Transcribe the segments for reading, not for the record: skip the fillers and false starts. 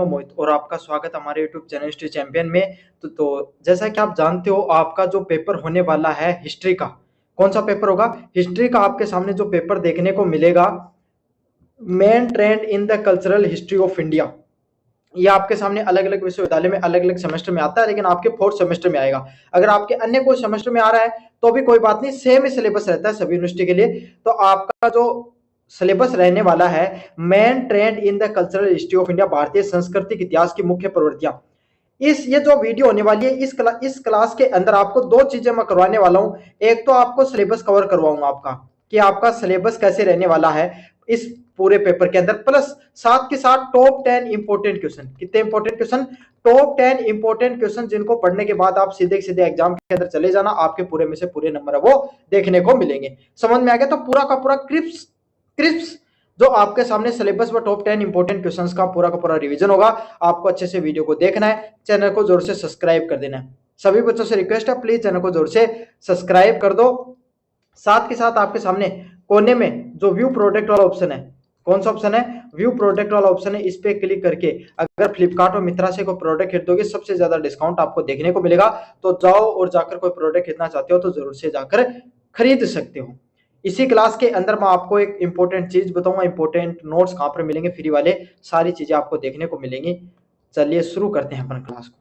मोहित और आपका स्वागत हमारे YouTube चैनल हिस्ट्री चैंपियन में। तो जैसा कि आप जानते हो, आपका जो पेपर होने वाला है हिस्ट्री का, कौन सा पेपर होगा? हिस्ट्री का आपके सामने जो पेपर देखने को मिलेगा, main trend in the cultural history of India. ये आपके सामने अलग अलग विश्वविद्यालय में अलग अलग सेमेस्टर में आता है, लेकिन आपके फोर्थ सेमेस्टर में आएगा। अगर आपके अन्य कोई सेमेस्टर में आ रहा है तो भी कोई बात नहीं, सेम ही सिलेबस रहता है सभी यूनिवर्सिटी के लिए। तो आपका जो सिलेबस रहने वाला है, main trend in the cultural history of India, भारतीय सांस्कृतिक इतिहास की मुख्य प्रवृत्तियां। ये जो वीडियो होने वाली है, इस क्लास के अंदर आपको दो चीजें मैं करवाने वाला हूं। एक तो आपको सिलेबस कवर करवाऊंगा आपका, कि आपका सिलेबस कैसे रहने वाला है इस पूरे पेपर के अंदर, प्लस साथ के साथ टॉप 10 इंपोर्टेंट क्वेश्चन। कितने important question? Top 10 important question, जिनको पढ़ने के बाद आप सीधे सीधे एग्जाम के अंदर चले जाना, आपके पूरे में से पूरे नंबर है वो देखने को मिलेंगे। समझ में आ गया? तो पूरा का पूरा क्रिप्स क्रिप्स जो आपके सामने सिलेबस व टॉप 10 इंपोर्टेंट क्वेश्चंस का पूरा रिवीजन होगा। आपको अच्छे से वीडियो को देखना है, चैनल को जोर से सब्सक्राइब कर देना है। सभी बच्चों से रिक्वेस्ट है, प्लीज चैनल को जोर से सब्सक्राइब कर दो। साथ के साथ आपके सामने कोने में जो व्यू प्रोडक्ट वाला ऑप्शन है, कौन सा ऑप्शन है? व्यू प्रोडक्ट वाला ऑप्शन है। इस पे क्लिक करके अगर फ्लिपकार्ट और मित्रा से कोई प्रोडक्ट खरीदोगे, सबसे ज्यादा डिस्काउंट आपको देखने को मिलेगा। तो जाओ और जाकर कोई प्रोडक्ट खरीदना चाहते हो तो जरूर से जाकर खरीद सकते हो। इसी क्लास के अंदर मैं आपको एक इंपॉर्टेंट चीज बताऊंगा, इंपॉर्टेंट नोट्स कहां पर मिलेंगे फ्री वाले, सारी चीजें आपको देखने को मिलेंगी। चलिए शुरू करते हैं अपन क्लास को।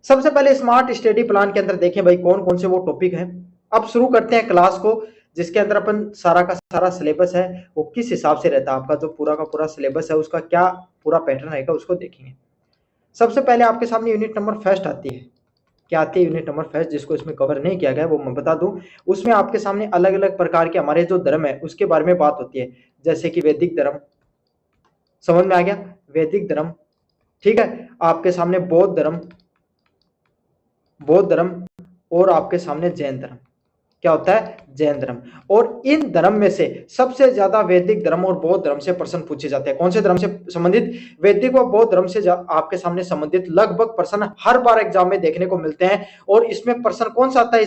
सबसे पहले स्मार्ट स्टडी प्लान के अंदर देखें भाई कौन कौन से वो टॉपिक है। अब शुरू करते हैं क्लास को, जिसके अंदर अपन सारा का सारा सिलेबस है वो किस हिसाब से रहता है, आपका जो पूरा का पूरा सिलेबस है उसका क्या पूरा पैटर्न रहेगा उसको देखेंगे। सबसे पहले आपके सामने यूनिट नंबर फर्स्ट आती है। क्या आती है? यूनिट नंबर फर्स्ट, जिसको इसमें कवर नहीं किया गया वो मैं बता दूं। उसमें आपके सामने अलग अलग प्रकार के हमारे जो धर्म है उसके बारे में बात होती है, जैसे कि वैदिक धर्म। समझ में आ गया? वैदिक धर्म, ठीक है। आपके सामने बौद्ध धर्म और आपके सामने जैन धर्म। क्या होता है? जैन धर्म। और इन धर्म में से सबसे ज्यादा वैदिक धर्म और बौद्ध धर्म से प्रश्न पूछे जाते हैं। कौन से धर्म से संबंधित? वैदिक व बौद्ध धर्म से आपके सामने संबंधित लगभग प्रश्न हर बार एग्जाम में देखने को मिलते हैं। और इसमें प्रश्न कौन सा आता है?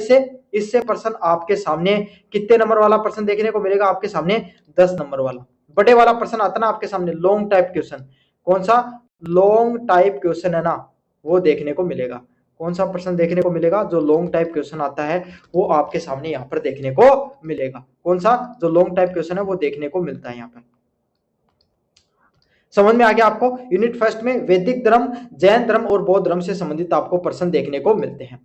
इससे प्रश्न आपके सामने कितने नंबर वाला प्रश्न देखने को मिलेगा? आपके सामने 10 नंबर वाला बड़े वाला प्रश्न आता ना आपके सामने, लॉन्ग टाइप क्वेश्चन। कौन सा? लॉन्ग टाइप क्वेश्चन है ना, वो देखने को मिलेगा। कौन सा प्रश्न देखने को मिलेगा? जो लॉन्ग टाइप क्वेश्चन आता है वो आपके सामने यहाँ पर देखने को मिलेगा। कौन सा? जो लॉन्ग टाइप क्वेश्चन है वो देखने को मिलता है यहाँ पर। समझ में आ गया आपको? यूनिट फर्स्ट में वैदिक धर्म, जैन धर्म और बौद्ध धर्म से संबंधित आपको प्रश्न देखने को मिलते हैं।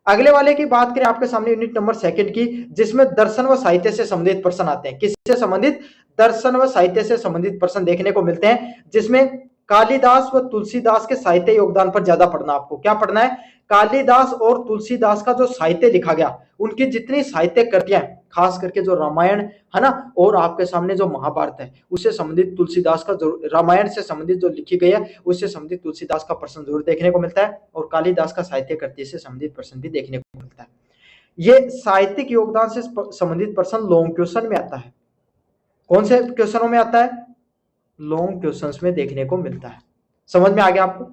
अगले वाले की बात करें आपके सामने यूनिट नंबर सेकंड की, जिसमें दर्शन व साहित्य से संबंधित प्रश्न आते हैं। किससे संबंधित? दर्शन व साहित्य से संबंधित प्रश्न देखने को मिलते हैं, जिसमें कालिदास व तुलसीदास के साहित्य योगदान पर ज्यादा पढ़ना। आपको क्या पढ़ना है? कालिदास और तुलसीदास का जो साहित्य लिखा गया, उनकी जितनी साहित्य कृतियां, खास करके जो रामायण है ना, और आपके सामने जो महाभारत है, उससे संबंधित तुलसीदास का जो रामायण से संबंधित जो लिखी गई है उससे संबंधित तुलसीदास का प्रश्न जरूर देखने को मिलता है। और कालिदास का साहित्य कृति से संबंधित प्रश्न भी देखने को मिलता है। ये साहित्यिक योगदान से संबंधित प्रश्न लॉन्ग क्वेश्चन में आता है। कौन से क्वेश्चनों में आता है? लॉन्ग क्वेश्चंस में देखने को मिलता है। समझ में आ गया आपको?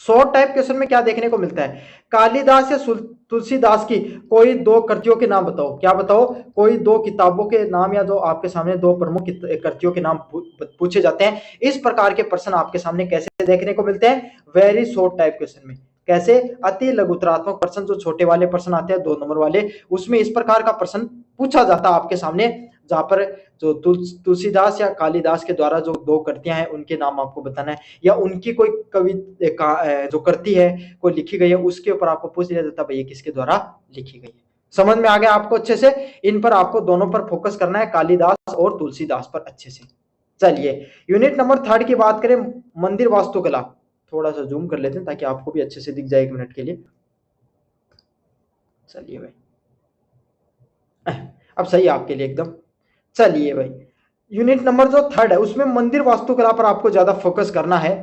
शॉर्ट टाइप क्वेश्चन में क्या देखने को मिलता है? कालिदास या तुलसीदास की कोई दो कृतियों के नाम बताओ। क्या बताओ? कोई दो किताबों के नाम, या जो आपके सामने दो प्रमुख कृतियों के नाम पूछे जाते हैं। इस प्रकार के प्रश्न आपके सामने कैसे देखने को मिलते हैं? वेरी शॉर्ट टाइप क्वेश्चन में। कैसे? अति लघुतरात्मक प्रश्न, जो छोटे वाले प्रश्न आते हैं 2 नंबर वाले, उसमें इस प्रकार का प्रश्न पूछा जाता है आपके सामने, जहां पर जो तुलसीदास या कालिदास के द्वारा जो दो कृतियां हैं उनके नाम आपको बताना है, या उनकी कोई कवि जो कृति है कोई लिखी गई है, उसके ऊपर आपको पूछ लिया जाता है भाई ये किसके द्वारा लिखी गई है। समझ में आ गया आपको अच्छे से? इन पर आपको दोनों पर फोकस करना है, कालिदास और तुलसीदास पर अच्छे से। चलिए यूनिट नंबर थर्ड की बात करें, मंदिर वास्तुकला। थोड़ा सा जूम कर लेते हैं ताकि आपको भी अच्छे से दिख जाए 1 मिनट के लिए। चलिए भाई, अब सही है आपके लिए एकदम। चलिए भाई, यूनिट नंबर जो थर्ड है उसमें मंदिर वास्तुकला पर आपको ज्यादा फोकस करना है,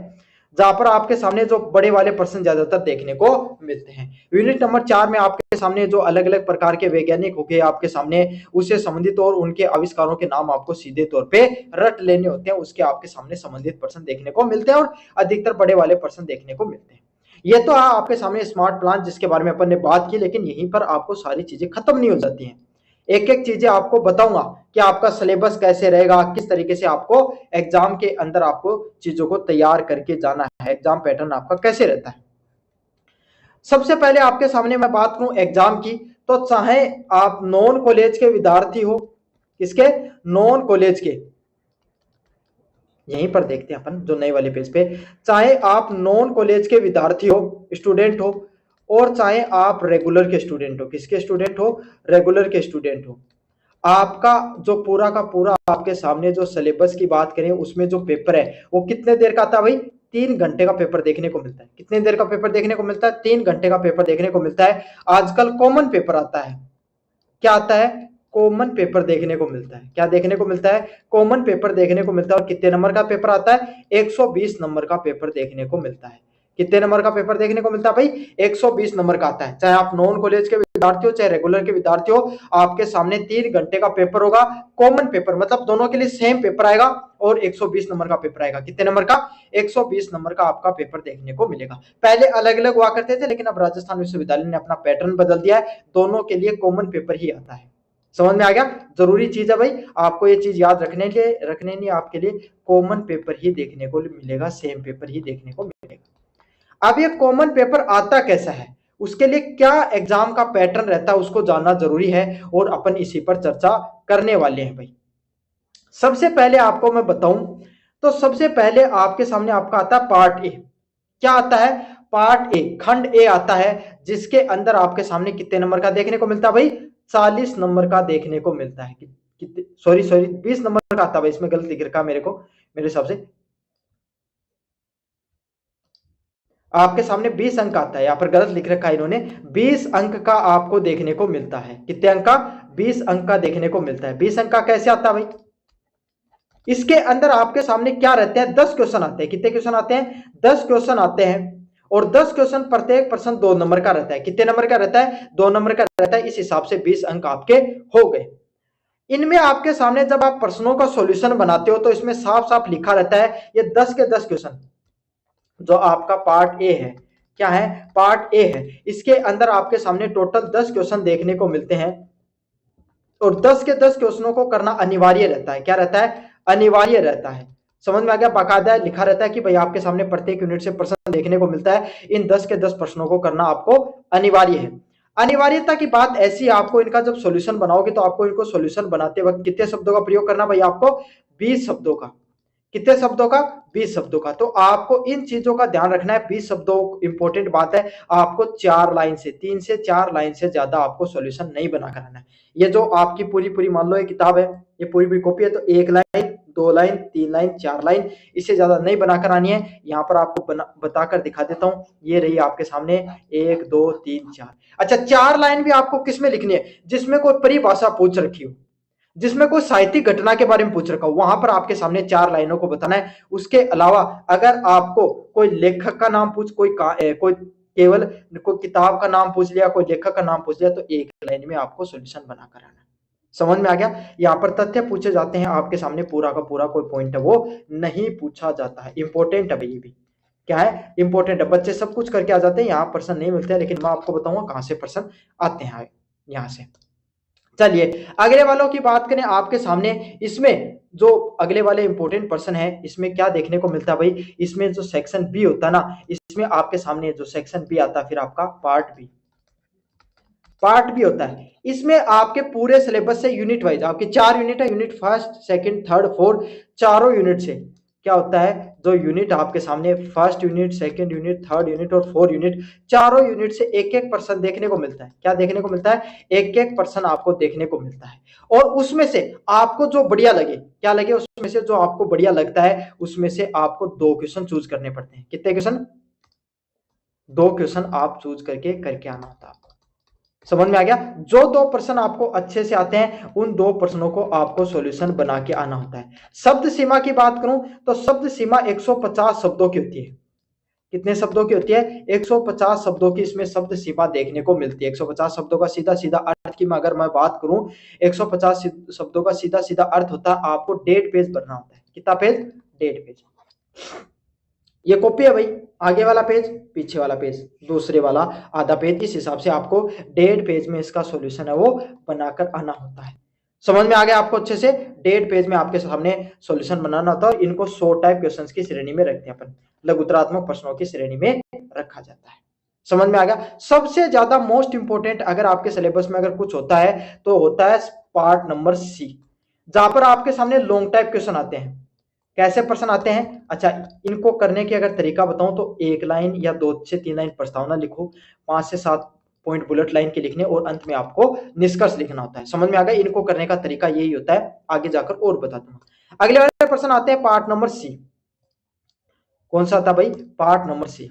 जहां पर आपके सामने जो बड़े वाले प्रश्न ज्यादातर देखने को मिलते हैं। यूनिट नंबर 4 में आपके सामने जो अलग अलग प्रकार के वैज्ञानिक हो गए आपके सामने, उससे संबंधित और उनके आविष्कारों के नाम आपको सीधे तौर पे रट लेने होते हैं, उसके आपके सामने संबंधित प्रश्न देखने को मिलते हैं, और अधिकतर बड़े वाले प्रश्न देखने को मिलते हैं। ये तो आपके सामने स्मार्ट प्लान जिसके बारे में अपन ने बात की, लेकिन यहीं पर आपको सारी चीजें खत्म नहीं हो जाती हैं। एक एक चीजें आपको बताऊंगा कि आपका सिलेबस कैसे रहेगा, किस तरीके से आपको एग्जाम के अंदर आपको चीजों को तैयार करके जाना है, एग्जाम पैटर्न आपका कैसे रहता है। सबसे पहले आपके सामने मैं बात करूं एग्जाम की, तो चाहे आप नॉन कॉलेज के विद्यार्थी हो, किसके, नॉन कॉलेज के, यहीं पर देखते हैं अपन जो नए वाले पेज पे, चाहे आप नॉन कॉलेज के विद्यार्थी हो, स्टूडेंट हो, और चाहे आप रेगुलर के स्टूडेंट हो, किसके स्टूडेंट हो, रेगुलर के स्टूडेंट हो, आपका जो पूरा का पूरा आपके सामने जो सिलेबस की बात करें उसमें जो पेपर है वो कितने देर का आता है भाई, 3 घंटे का पेपर देखने को मिलता है। कितने देर का पेपर देखने को मिलता है, 3 घंटे का पेपर देखने को मिलता है। आजकल कॉमन पेपर आता है, क्या आता है, कॉमन पेपर देखने को मिलता है। क्या देखने को मिलता है, कॉमन पेपर देखने को मिलता है। और कितने नंबर का पेपर आता है, 120 नंबर का पेपर देखने को मिलता है। कितने नंबर का पेपर देखने को मिलता है भाई, 120 नंबर का आता है। चाहे आप नॉन कॉलेज के विद्यार्थी हो चाहे रेगुलर के विद्यार्थी हो, आपके सामने 3 घंटे का पेपर होगा, कॉमन पेपर, मतलब दोनों के लिए सेम पेपर आएगा और 120 नंबर का पेपर आएगा। कितने नंबर का, 120 नंबर का आपका पेपर देखने को मिलेगा। पहले अलग अलग हुआ करते थे, लेकिन अब राजस्थान विश्वविद्यालय ने अपना पैटर्न बदल दिया है, दोनों के लिए कॉमन पेपर ही आता है। समझ में आ गया, जरूरी चीज है भाई, आपको ये चीज याद रखने लिए आपके लिए कॉमन पेपर ही देखने को मिलेगा, सेम पेपर ही देखने को मिलेगा। अब ये कॉमन पेपर आता कैसा है, उसके लिए क्या एग्जाम का पैटर्न रहता है, उसको जानना जरूरी है और अपन इसी पर चर्चा करने वाले हैं भाई। सबसे पहले आपको मैं बताऊं तो सबसे पहले आपके सामने आपका आता है पार्ट ए। क्या आता है, पार्ट ए, खंड ए आता है, जिसके अंदर आपके सामने कितने नंबर का देखने को मिलता है भाई, 40 नंबर का देखने को मिलता है। कितने, सॉरी 20 नंबर का आता है भाई, इसमें गलत लिख रखा मेरे को, मेरे हिसाब से आपके सामने 20 अंक आता है, यहां पर गलत लिख रखा है इन्होंने, 20 अंक का आपको देखने को मिलता है। कितने अंक का, 20 अंक का देखने को मिलता है। 20 अंक का कैसे आता है भाई, इसके अंदर आपके सामने क्या रहते हैं, 10 क्वेश्चन आते हैं। कितने क्वेश्चन आते हैं, 10 क्वेश्चन आते हैं, और 10 क्वेश्चन प्रत्येक प्रश्न 2 नंबर का रहता है। कितने नंबर का रहता है, 2 नंबर का रहता है। इस हिसाब से 20 अंक आपके हो गए। इनमें आपके सामने जब आप प्रश्नों का सॉल्यूशन बनाते हो तो इसमें साफ साफ लिखा रहता है ये 10 के 10 क्वेश्चन जो आपका पार्ट ए है, क्या है, पार्ट ए है, इसके अंदर आपके सामने टोटल 10 क्वेश्चन देखने को मिलते हैं। और 10 के 10 क्वेश्चनों को करना अनिवार्य रहता है। क्या रहता है, अनिवार्य रहता है। समझ में आ गया, बाकायदा लिखा रहता है कि भाई आपके सामने प्रत्येक यूनिट से प्रश्न देखने को मिलता है, इन 10 के 10 प्रश्नों को करना आपको अनिवार्य है। अनिवार्यता की बात ऐसी, आपको इनका जब सॉल्यूशन बनाओगे तो आपको इनको सॉल्यूशन बनाते वक्त कितने शब्दों का प्रयोग करना भाई, आपको 20 शब्दों का। कितने शब्दों का, 20 शब्दों का। तो आपको इन चीजों का ध्यान रखना है, 20 शब्दों, इंपॉर्टेंट बात है, आपको 4 लाइन से, 3 से 4 लाइन से ज्यादा आपको सॉल्यूशन नहीं बना कर आना है। ये जो आपकी पूरी पूरी मान लो ये किताब है, ये पूरी पूरी कॉपी है, तो 1 लाइन, 2 लाइन, 3 लाइन, 4 लाइन, इससे ज्यादा नहीं बनाकर आनी है। यहाँ पर आपको बताकर दिखा देता हूँ, ये रही आपके सामने 1 2 3 4। अच्छा, 4 लाइन भी आपको किसमें लिखनी है, जिसमें कोई परिभाषा पूछ रखी हो, जिसमें कोई साहित्यिक घटना के बारे में पूछ रखा हो, वहां पर आपके सामने 4 लाइनों को बताना है। उसके अलावा अगर आपको कोई लेखक का नाम पूछ, कोई केवल कोई किताब का नाम पूछ लिया, कोई लेखक का नाम पूछ लिया, तो 1 लाइन में आपको सॉल्यूशन बना कर आना। समझ में आ गया, यहाँ पर तथ्य पूछे जाते हैं, आपके सामने पूरा का पूरा कोई पॉइंट है वो नहीं पूछा जाता है। इंपॉर्टेंट है भाई, ये भी क्या है, इंपॉर्टेंट है। बच्चे सब कुछ करके आ जाते हैं, यहाँ प्रश्न नहीं मिलते हैं, लेकिन मैं आपको बताऊंगा कहां से प्रश्न आते हैं यहाँ से। चलिए अगले वालों की बात करें, आपके सामने इसमें जो अगले वाले इंपॉर्टेंट पर्सन है, इसमें क्या देखने को मिलता है भाई, इसमें जो सेक्शन बी होता है ना, इसमें आपके सामने जो सेक्शन बी आता है, फिर आपका पार्ट बी होता है। इसमें आपके पूरे सिलेबस से यूनिट वाइज आपके 4 यूनिट है, unit first second third fourth, चारों यूनिट से क्या होता है, जो यूनिट आपके सामने first unit, second unit, third unit और फोर्थ यूनिट, चारों यूनिट से एक एक पर्सन देखने को मिलता है। क्या देखने को मिलता है, एक एक पर्सन आपको देखने को मिलता है। और उसमें से आपको जो बढ़िया लगे, क्या लगे, उसमें से जो आपको बढ़िया लगता है, उसमें से आपको 2 क्वेश्चन चूज करने पड़ते हैं। कितने क्वेश्चन, 2 क्वेश्चन आप चूज करके आना होता है। समझ में आ गया, जो 2 प्रश्न आपको अच्छे से आते हैं, उन 2 प्रश्नों को आपको सॉल्यूशन बना के आना होता है। शब्द सीमा की बात करूं तो शब्द सीमा 150 शब्दों की होती है। कितने शब्दों की होती है, 150 शब्दों की इसमें शब्द सीमा देखने को मिलती है। 150 शब्दों का सीधा सीधा अर्थ की अगर मैं बात करूं, 150 शब्दों का सीधा सीधा अर्थ होता है, आपको 1.5 पेज भरना होता है। कितना पेज, 1.5 पेज। ये कॉपी है भाई, आगे वाला पेज, पीछे वाला पेज, दूसरे वाला आधा पेज, इस हिसाब से आपको 1.5 पेज में इसका सॉल्यूशन है वो बनाकर आना होता है। समझ में आ गया आपको अच्छे से? 1.5 पेज में आपके सामने सॉल्यूशन बनाना होता है। इनको 100 टाइप क्वेश्चंस की श्रेणी में रखते हैं अपन, लघुतरात्मक प्रश्नों की श्रेणी में रखा जाता है। समझ में आ गया? सबसे ज्यादा मोस्ट इंपोर्टेंट अगर आपके सिलेबस में अगर कुछ होता है तो होता है पार्ट नंबर सी, जहां पर आपके सामने लॉन्ग टाइप क्वेश्चन आते हैं। कैसे प्रश्न आते हैं? अच्छा, इनको करने की अगर तरीका बताऊं तो 1 लाइन या 2 से 3 लाइन प्रस्तावना लिखो, 5 से 7 पॉइंट बुलेट लाइन के लिखने, और अंत में आपको निष्कर्ष लिखना होता है। समझ में आ गया? इनको करने का तरीका यही होता है, आगे जाकर और बता दूंगा। अगले वाले प्रश्न आते हैं पार्ट नंबर सी। कौन सा था भाई? Part number C.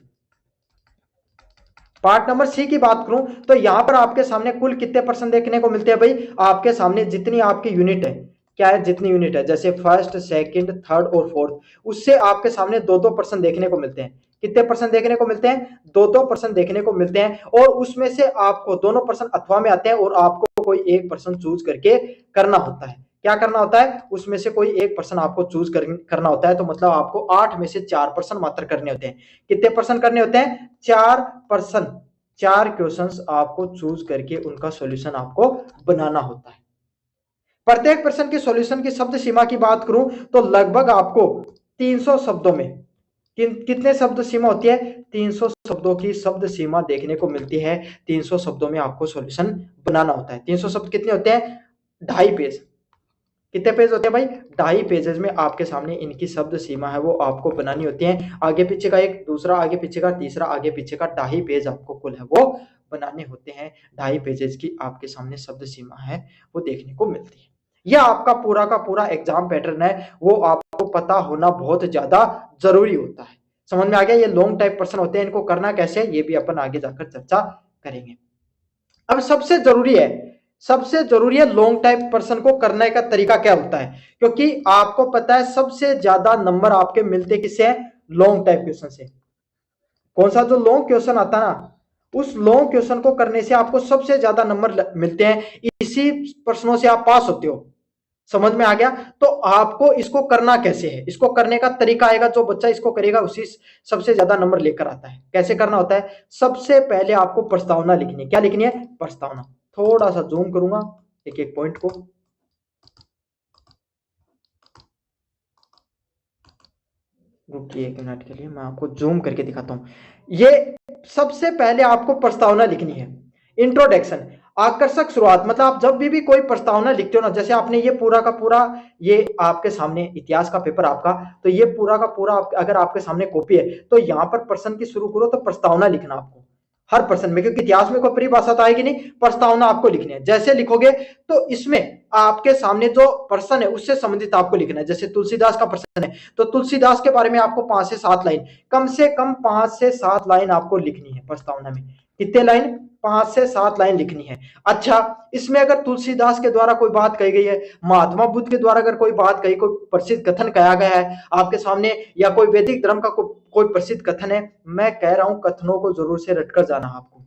Part number C की बात करूं तो यहां पर आपके सामने कुल कितने प्रश्न देखने को मिलते हैं भाई? आपके सामने जितनी आपकी यूनिट है, क्या है, जितनी यूनिट है, जैसे फर्स्ट, सेकंड, थर्ड और फोर्थ, उससे आपके सामने 2-2 प्रश्न देखने को मिलते हैं। कितने प्रश्न देखने को मिलते हैं? 2-2 प्रश्न देखने को मिलते हैं, और उसमें से आपको दोनों प्रश्न अथवा में आते हैं, और आपको कोई एक प्रश्न चूज करके करना होता है। क्या करना होता है? उसमें से कोई एक प्रश्न आपको चूज करना होता है। तो मतलब आपको 8 में से 4 प्रश्न मात्र करने होते हैं। कितने प्रश्न करने होते हैं? 4 प्रश्न, 4 क्वेश्चंस आपको चूज करके उनका सॉल्यूशन आपको बनाना होता है। प्रत्येक प्रश्न के सॉल्यूशन की शब्द सीमा की बात करूं तो लगभग आपको 300 शब्दों में, कितने शब्द सीमा होती है? 300 शब्दों की शब्द सीमा देखने को मिलती है। 300 शब्दों में आपको सॉल्यूशन बनाना होता है। 300 शब्द कितने होते हैं? 2.5 पेज। कितने पेज होते हैं भाई? 2.5 पेजेस में आपके सामने इनकी शब्द सीमा है वो आपको बनानी होती है। आगे पीछे का एक, दूसरा, आगे पीछे का तीसरा, आगे पीछे का 2.5 पेज आपको कुल है वो बनाने होते हैं। 2.5 पेजेस की आपके सामने शब्द सीमा है वो देखने को मिलती है। यह आपका पूरा का पूरा एग्जाम पैटर्न है, वो आपको पता होना बहुत ज्यादा जरूरी होता है। समझ में आ गया? ये लॉन्ग टाइप प्रश्न होते हैं, इनको करना कैसे है ये भी अपन आगे जाकर चर्चा करेंगे। अब सबसे जरूरी है लॉन्ग टाइप प्रश्न को करने का तरीका क्या होता है, क्योंकि आपको पता है सबसे ज्यादा नंबर आपके मिलते किससे हैं? लॉन्ग टाइप क्वेश्चन से। कौन सा? जो लॉन्ग क्वेश्चन आता है ना, उस लॉन्ग क्वेश्चन को करने से आपको सबसे ज्यादा नंबर मिलते हैं। इसी प्रश्नों से आप पास होते हो। समझ में आ गया? तो आपको इसको करना कैसे है, इसको करने का तरीका आएगा, जो बच्चा इसको करेगा उसी सबसे ज्यादा नंबर लेकर आता है। कैसे करना होता है? सबसे पहले आपको प्रस्तावना लिखनी है। क्या लिखनी है? प्रस्तावना। थोड़ा सा जूम करूंगा एक एक पॉइंट को, रुकिए 1 मिनट के लिए, मैं आपको जूम करके दिखाता हूं। ये सबसे पहले आपको प्रस्तावना लिखनी है। इंट्रोडक्शन, आकर्षक शुरुआत। मतलब आप जब भी कोई प्रस्तावना लिखते हो ना, जैसे आपने ये पूरा का पूरा, ये आपके सामने इतिहास का पेपर आपका, तो ये पूरा का पूरा अगर आपके सामने कॉपी है तो यहां पर प्रश्न की शुरू करो तो प्रस्तावना लिखना आपको हर प्रश्न में, क्योंकि इतिहास में कोई परिभाषा तो आएगी नहीं, प्रस्तावना आपको लिखनी है। जैसे लिखोगे तो इसमें आपके सामने जो प्रश्न है उससे संबंधित आपको लिखना है। जैसे तुलसीदास का प्रश्न है तो तुलसीदास के बारे में आपको 5 से 7 लाइन, कम से कम 5 से 7 लाइन आपको लिखनी है प्रस्तावना में। कितने लाइन? 5 से 7 लाइन लिखनी है। अच्छा, इसमें अगर तुलसीदास के द्वारा कोई बात कही गई है, महात्मा बुद्ध के द्वारा अगर कोई बात कही, कोई प्रसिद्ध कथन कहा गया है आपके सामने, या कोई वैदिक धर्म का कोई प्रसिद्ध कथन है, मैं कह रहा हूं कथनों को जरूर से रटकर जाना। आपको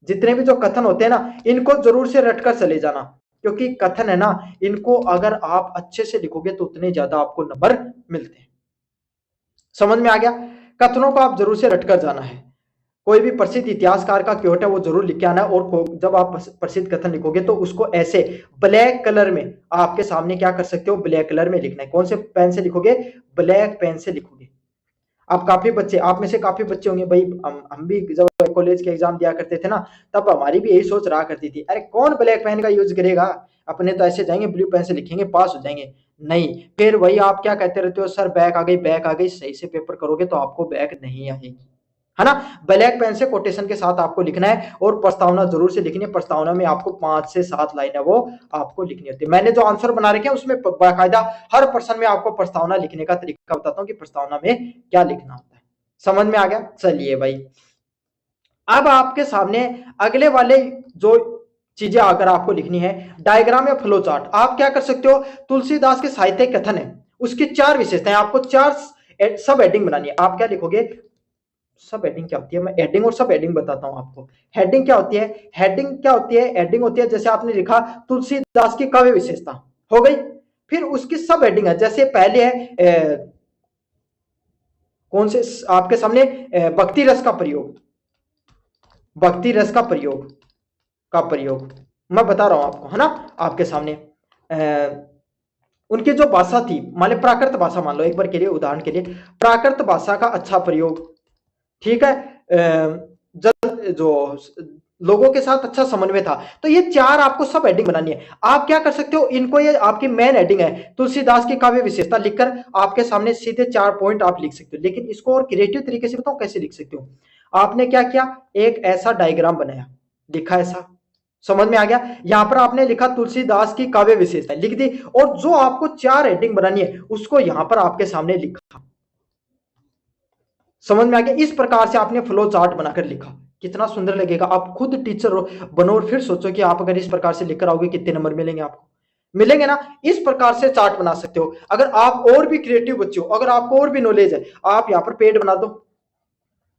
जितने भी जो कथन होते हैं ना, इनको जरूर से रटकर चले जाना, क्योंकि कथन है ना, इनको अगर आप अच्छे से लिखोगे तो उतने ज्यादा आपको नंबर मिलते हैं। समझ में आ गया? कथनों को आप जरूर से रटकर जाना है। कोई भी प्रसिद्ध इतिहासकार का क्योट है वो जरूर लिख के आना है, और जब आप प्रसिद्ध कथन लिखोगे तो उसको ऐसे ब्लैक कलर में आपके सामने क्या कर सकते हो? ब्लैक कलर में लिखना है। कौन से पेन से लिखोगे? ब्लैक पेन से लिखोगे। आप काफी बच्चे, आप में से काफी बच्चे होंगे भाई, हम भी जब कॉलेज के एग्जाम दिया करते थे ना, तब हमारी भी यही सोच रहा करती थी, अरे कौन ब्लैक पेन का यूज करेगा, अपने तो ऐसे जाएंगे ब्लू पेन से लिखेंगे पास हो जाएंगे। नहीं, फिर वही आप क्या कहते रहते हो, सर बैक आ गई, बैक आ गई। सही से पेपर करोगे तो आपको बैक नहीं आएगी, है ना? ब्लैक पेन से कोटेशन के साथ आपको लिखना है, और प्रस्तावना जरूर से लिखनी है। प्रस्तावना में आपको 5 से 7 लाइन है वो आपको लिखनी होती है। मैंने जो आंसर बना रखे हैं उसमें बाकायदा हर प्रश्न में आपको प्रस्तावना लिखने का तरीका बताता हूं कि प्रस्तावना में क्या लिखना होता है। समझ में आ गया? चलिए भाई, अब आपके सामने अगले वाले जो चीजें अगर आपको लिखनी है, डायग्राम या फ्लो चार्ट। आप क्या कर सकते हो? तुलसीदास के साहित्य कथन है उसकी 4 विशेषताएं, आपको 4 सब हेडिंग बनानी है। आप क्या लिखोगे? सब हेडिंग क्या होती है, मैं हेडिंग और सब हेडिंग बताता हूं आपको। हेडिंग क्या होती है? हेडिंग क्या होती है? हेडिंग होती है, जैसे आपने लिखा तुलसीदास की काव्य विशेषता, हो गई। फिर उसकी सब हेडिंग है, जैसे पहले है कौन से आपके सामने भक्ति रस का प्रयोग, भक्ति रस का प्रयोग मैं बता रहा हूं आपको, है ना। आपके सामने उनकी जो भाषा थी, मान लो प्राकृत भाषा, मान लो एक बार के लिए उदाहरण के लिए प्राकृत भाषा का अच्छा प्रयोग, ठीक है। जो लोगों के साथ अच्छा समन्वय था। तो ये चार आपको सब हेडिंग बनानी है। आप क्या कर सकते हो, इनको, ये आपकी मेन हेडिंग है, तुलसीदास की काव्य विशेषता लिखकर आपके सामने सीधे 4 पॉइंट आप लिख सकते हो। लेकिन इसको और क्रिएटिव तरीके से बताओ कैसे लिख सकते हो। आपने क्या किया, एक ऐसा डायग्राम बनाया, लिखा ऐसा, समझ में आ गया। यहां पर आपने लिखा तुलसीदास की काव्य विशेषता लिख दी, और जो आपको 4 हेडिंग बनानी है उसको यहां पर आपके सामने लिखा, समझ में आ गया। इस प्रकार से आपने फ्लो चार्ट बनाकर लिखा, कितना सुंदर लगेगा। आप खुद टीचर बनो और फिर सोचो कि आप अगर इस प्रकार से लिखकर आओगे कितने नंबर मिलेंगे आपको, मिलेंगे ना। इस प्रकार से चार्ट बना सकते हो। अगर आप और भी क्रिएटिव बच्चे हो, अगर आपको और भी नॉलेज है, आप यहाँ पर पेड़ बना दो,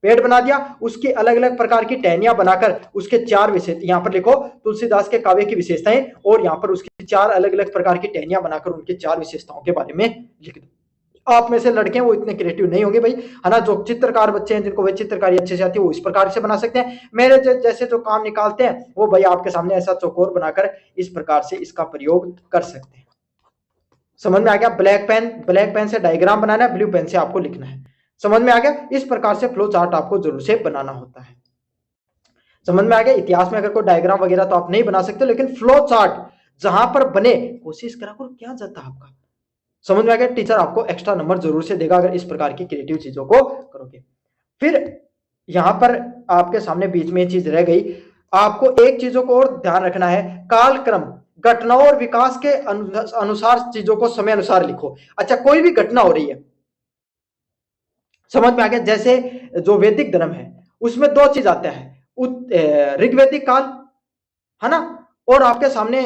पेड़ बना दिया, उसकी अलग अलग प्रकार की टहनियां बनाकर उसके 4 विशेष यहाँ पर लिखो, तुलसीदास के काव्य की विशेषताएं, और यहाँ पर उसकी 4 अलग अलग प्रकार की टहनियां बनाकर उनके 4 विशेषताओं के बारे में लिख दो। आप में से लड़के हैं वो इतने क्रिएटिव नहीं होंगे भाई, है ना। जो चित्रकार बच्चे हैं, जिनको भाई चित्रकारी अच्छे से आती है, वो इस प्रकार से बना सकते हैं। मेरे जैसे जो काम निकालते हैं वो भाई आपके सामने ऐसा चौकोर बनाकर इस प्रकार से इसका प्रयोग कर सकते हैं। समझ में आ गया। ब्लैक पेन से डायग्राम बनाना है, ब्लू पेन से आपको लिखना है। समझ में आ गया। इस प्रकार से फ्लो चार्ट आपको जरूर से बनाना होता है। समझ में आ गया। इतिहास में अगर कोई डायग्राम वगैरह तो आप नहीं बना सकते, लेकिन फ्लो चार्ट जहां पर बने, कोशिश करा करो, क्या जाता है आपका। समझ में आ गया। टीचर आपको एक्स्ट्रा नंबर जरूर से देगा अगर इस प्रकार की क्रिएटिव चीजों को करोगे। फिर यहां पर आपके सामने बीच में चीज रह गई, आपको एक चीजों को और ध्यान रखना है, कालक्रम, घटनाओं और विकास के अनुसार चीजों को समय अनुसार लिखो। अच्छा, कोई भी घटना हो रही है, समझ में आ गया। जैसे जो वैदिक धर्म है उसमें 2 चीज आते हैं, ऋग्वैदिक काल, है ना, और आपके सामने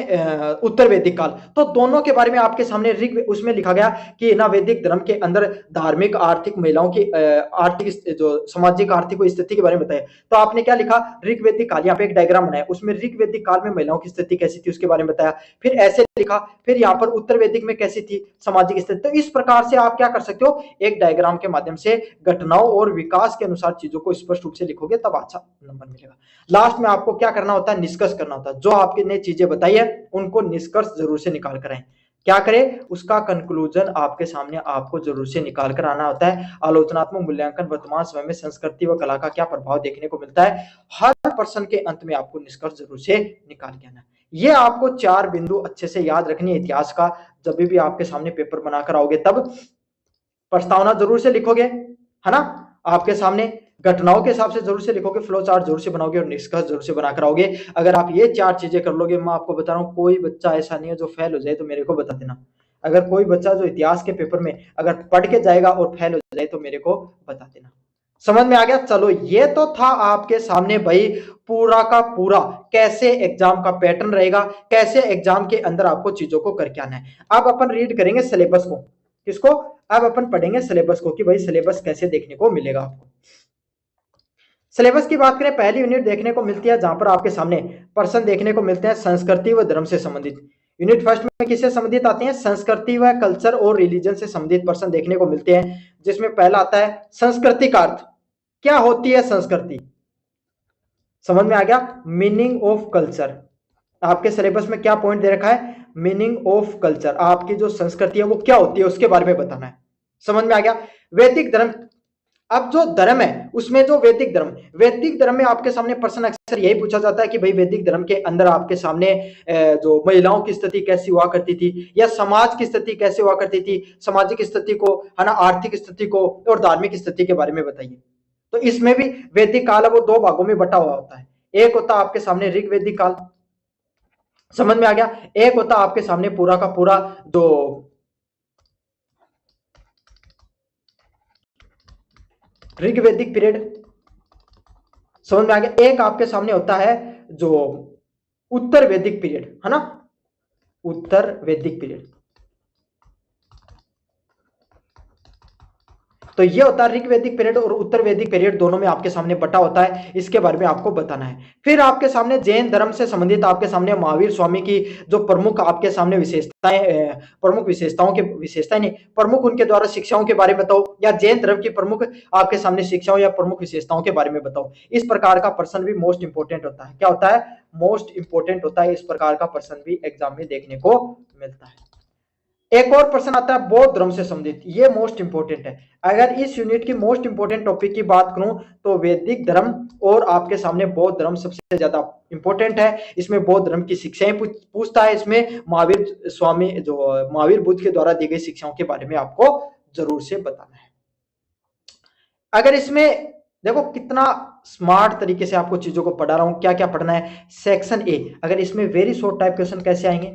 उत्तर वैदिक काल। तो दोनों के बारे में आपके सामने ऋग उसमें लिखा गया कि ना वैदिक धर्म के अंदर धार्मिक, आर्थिक, महिलाओं की आर्थिक, जो सामाजिक आर्थिक स्थिति के बारे में बताया। तो आपने क्या लिखा, ऋग वैदिक काल, यहाँ पे एक डायग्राम बनाया, उसमें ऋग वैदिक काल में महिलाओं की स्थिति कैसी थी उसके बारे में बताया। फिर ऐसे लिखा, फिर यहाँ पर उत्तर वैदिक में कैसी थी सामाजिक स्थिति। तो इस प्रकार से आप क्या कर सकते हो, एक डायग्राम के माध्यम से घटनाओं और विकास के अनुसार चीजों को स्पष्ट रूप से लिखोगे, तब अच्छा नंबर मिलेगा। लास्ट में आपको क्या करना होता है, निष्कर्ष करना होता है। जो आपने चीजें बताई है उनको निष्कर्ष जरूर से निकाल कर आए। क्या करें, उसका कंक्लूजन आपके सामने आपको जरूर से निकाल कर आना होता है। आलोचनात्मक मूल्यांकन वर्तमान समय में संस्कृति व कला का क्या प्रभाव देखने को मिलता है, हर प्रश्न के अंत में आपको निष्कर्ष जरूर से निकाल के आना है। ये आपको 4 बिंदु अच्छे से याद रखनी है इतिहास का। जब भी आपके सामने पेपर बनाकर आओगे तब प्रस्तावना जरूर से लिखोगे, है ना। आपके सामने घटनाओं के हिसाब से जरूर से लिखोगे, फ्लो चार्ट जरूर से बनाओगे, और निष्कर्ष जरूर से बनाकर आओगे। अगर आप ये 4 चीजें कर लोगे, मैं आपको बता रहा हूँ कोई बच्चा ऐसा नहीं है जो फेल हो जाए, तो मेरे को बता देना। अगर कोई बच्चा जो इतिहास के पेपर में अगर पढ़ के जाएगा और फेल हो जाए तो मेरे को बता देना। समझ में आ गया। चलो, ये तो था आपके सामने भाई पूरा का पूरा कैसे एग्जाम का पैटर्न रहेगा, कैसे एग्जाम के अंदर आपको चीजों को करके आना है। अब अपन रीड करेंगे सिलेबस को। किसको, अब अपन पढ़ेंगे सिलेबस को, कि भाई सिलेबस कैसे देखने को मिलेगा आपको। सिलेबस की बात करें, पहली यूनिट देखने को मिलती है जहां पर आपके सामने प्रश्न देखने को मिलते हैं संस्कृति व धर्म से संबंधित। यूनिट फर्स्ट में किससे संबंधित आते हैं, संस्कृति व कल्चर और रिलीजन से संबंधित प्रश्न देखने को मिलते हैं। जिसमें पहला आता है संस्कृति का अर्थ, क्या होती है संस्कृति। समझ में आ गया। मीनिंग ऑफ कल्चर, आपके सिलेबस में क्या पॉइंट दे रखा है, मीनिंग ऑफ कल्चर, आपकी जो संस्कृति है वो क्या होती है उसके बारे में बताना है। समझ में आ गया। वैदिक धर्म, अब जो धर्म है उसमें जो वैदिक धर्म में आपके सामने प्रश्न अक्सर यही पूछा जाता है कि भाई वैदिक धर्म के अंदर आपके सामने जो महिलाओं की स्थिति कैसी हुआ करती थी, या समाज की स्थिति कैसे हुआ करती थी, सामाजिक स्थिति को, है ना, आर्थिक स्थिति को और धार्मिक स्थिति के बारे में बताइए। तो इसमें भी वैदिक काल है वो 2 भागों में बटा हुआ होता है। एक होता है आपके सामने ऋग वैदिक काल, समझ में आ गया। एक होता आपके सामने पूरा का पूरा जो ऋग्वैदिक पीरियड, समझ में आ गया। एक आपके सामने होता है जो उत्तर वैदिक पीरियड, है ना, उत्तर वैदिक पीरियड। तो ये होता है ऋग वैदिक पीरियड और उत्तर वैदिक पीरियड दोनों में आपके सामने बटा होता है, इसके बारे में आपको बताना है। फिर आपके सामने जैन धर्म से संबंधित आपके सामने महावीर स्वामी की जो प्रमुख आपके सामने विशेषताएं, प्रमुख विशेषताओं के विशेषताएं नहीं, प्रमुख उनके द्वारा शिक्षाओं के बारे में बताओ, या जैन धर्म की प्रमुख आपके सामने शिक्षाओं या प्रमुख विशेषताओं के बारे में बताओ। इस प्रकार का प्रश्न भी मोस्ट इंपोर्टेंट होता है। क्या होता है? मोस्ट इंपोर्टेंट होता है। इस प्रकार का प्रश्न भी एग्जाम में देखने को मिलता है। एक और प्रश्न आता है बौद्ध धर्म से संबंधित, ये मोस्ट इंपोर्टेंट है। अगर इस यूनिट की मोस्ट इंपोर्टेंट टॉपिक की बात करूं तो वैदिक धर्म और आपके सामने बौद्ध धर्म सबसे ज्यादा इंपोर्टेंट है। इसमें बौद्ध धर्म की शिक्षाएं पूछता है। इसमें महावीर स्वामी जो महावीर बुद्ध के द्वारा दी गई शिक्षाओं के बारे में आपको जरूर से बताना है। अगर इसमें देखो कितना स्मार्ट तरीके से आपको चीजों को पढ़ा रहा हूं, क्या क्या पढ़ना है। सेक्शन ए, अगर इसमें वेरी शॉर्ट टाइप क्वेश्चन कैसे आएंगे,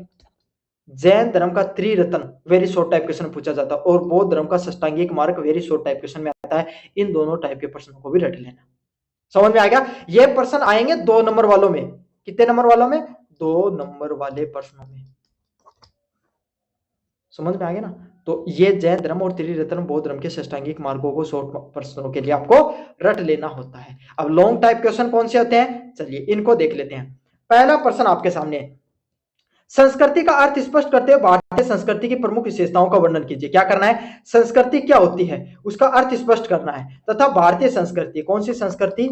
जैन धर्म का त्रिरत्न वेरी शॉर्ट टाइप क्वेश्चन पूछा जाता है और बौद्ध धर्म का षष्टांगिक मार्ग वेरी शॉर्ट टाइप क्वेश्चन में आता है। इन दोनों टाइप के प्रश्नों को भी रट लेना। समझ में आ गया? ये प्रश्न आएंगे 2 नंबर वालों में। कितने नंबर वालों में? 2 नंबर वाले प्रश्नों में। समझ में आ गया ना? तो ये जैन धर्म और त्रिरत्न बौद्ध धर्म के षष्टांगिक मार्गों को शॉर्ट प्रश्नों के लिए आपको रट लेना होता है। अब लॉन्ग टाइप क्वेश्चन कौन से होते हैं, चलिए इनको देख लेते हैं। पहला प्रश्न आपके सामने, संस्कृति का अर्थ स्पष्ट करते हुए भारतीय संस्कृति की प्रमुख विशेषताओं का वर्णन कीजिए। क्या करना है? संस्कृति क्या होती है उसका अर्थ स्पष्ट करना है, तथा भारतीय संस्कृति, कौन सी संस्कृति?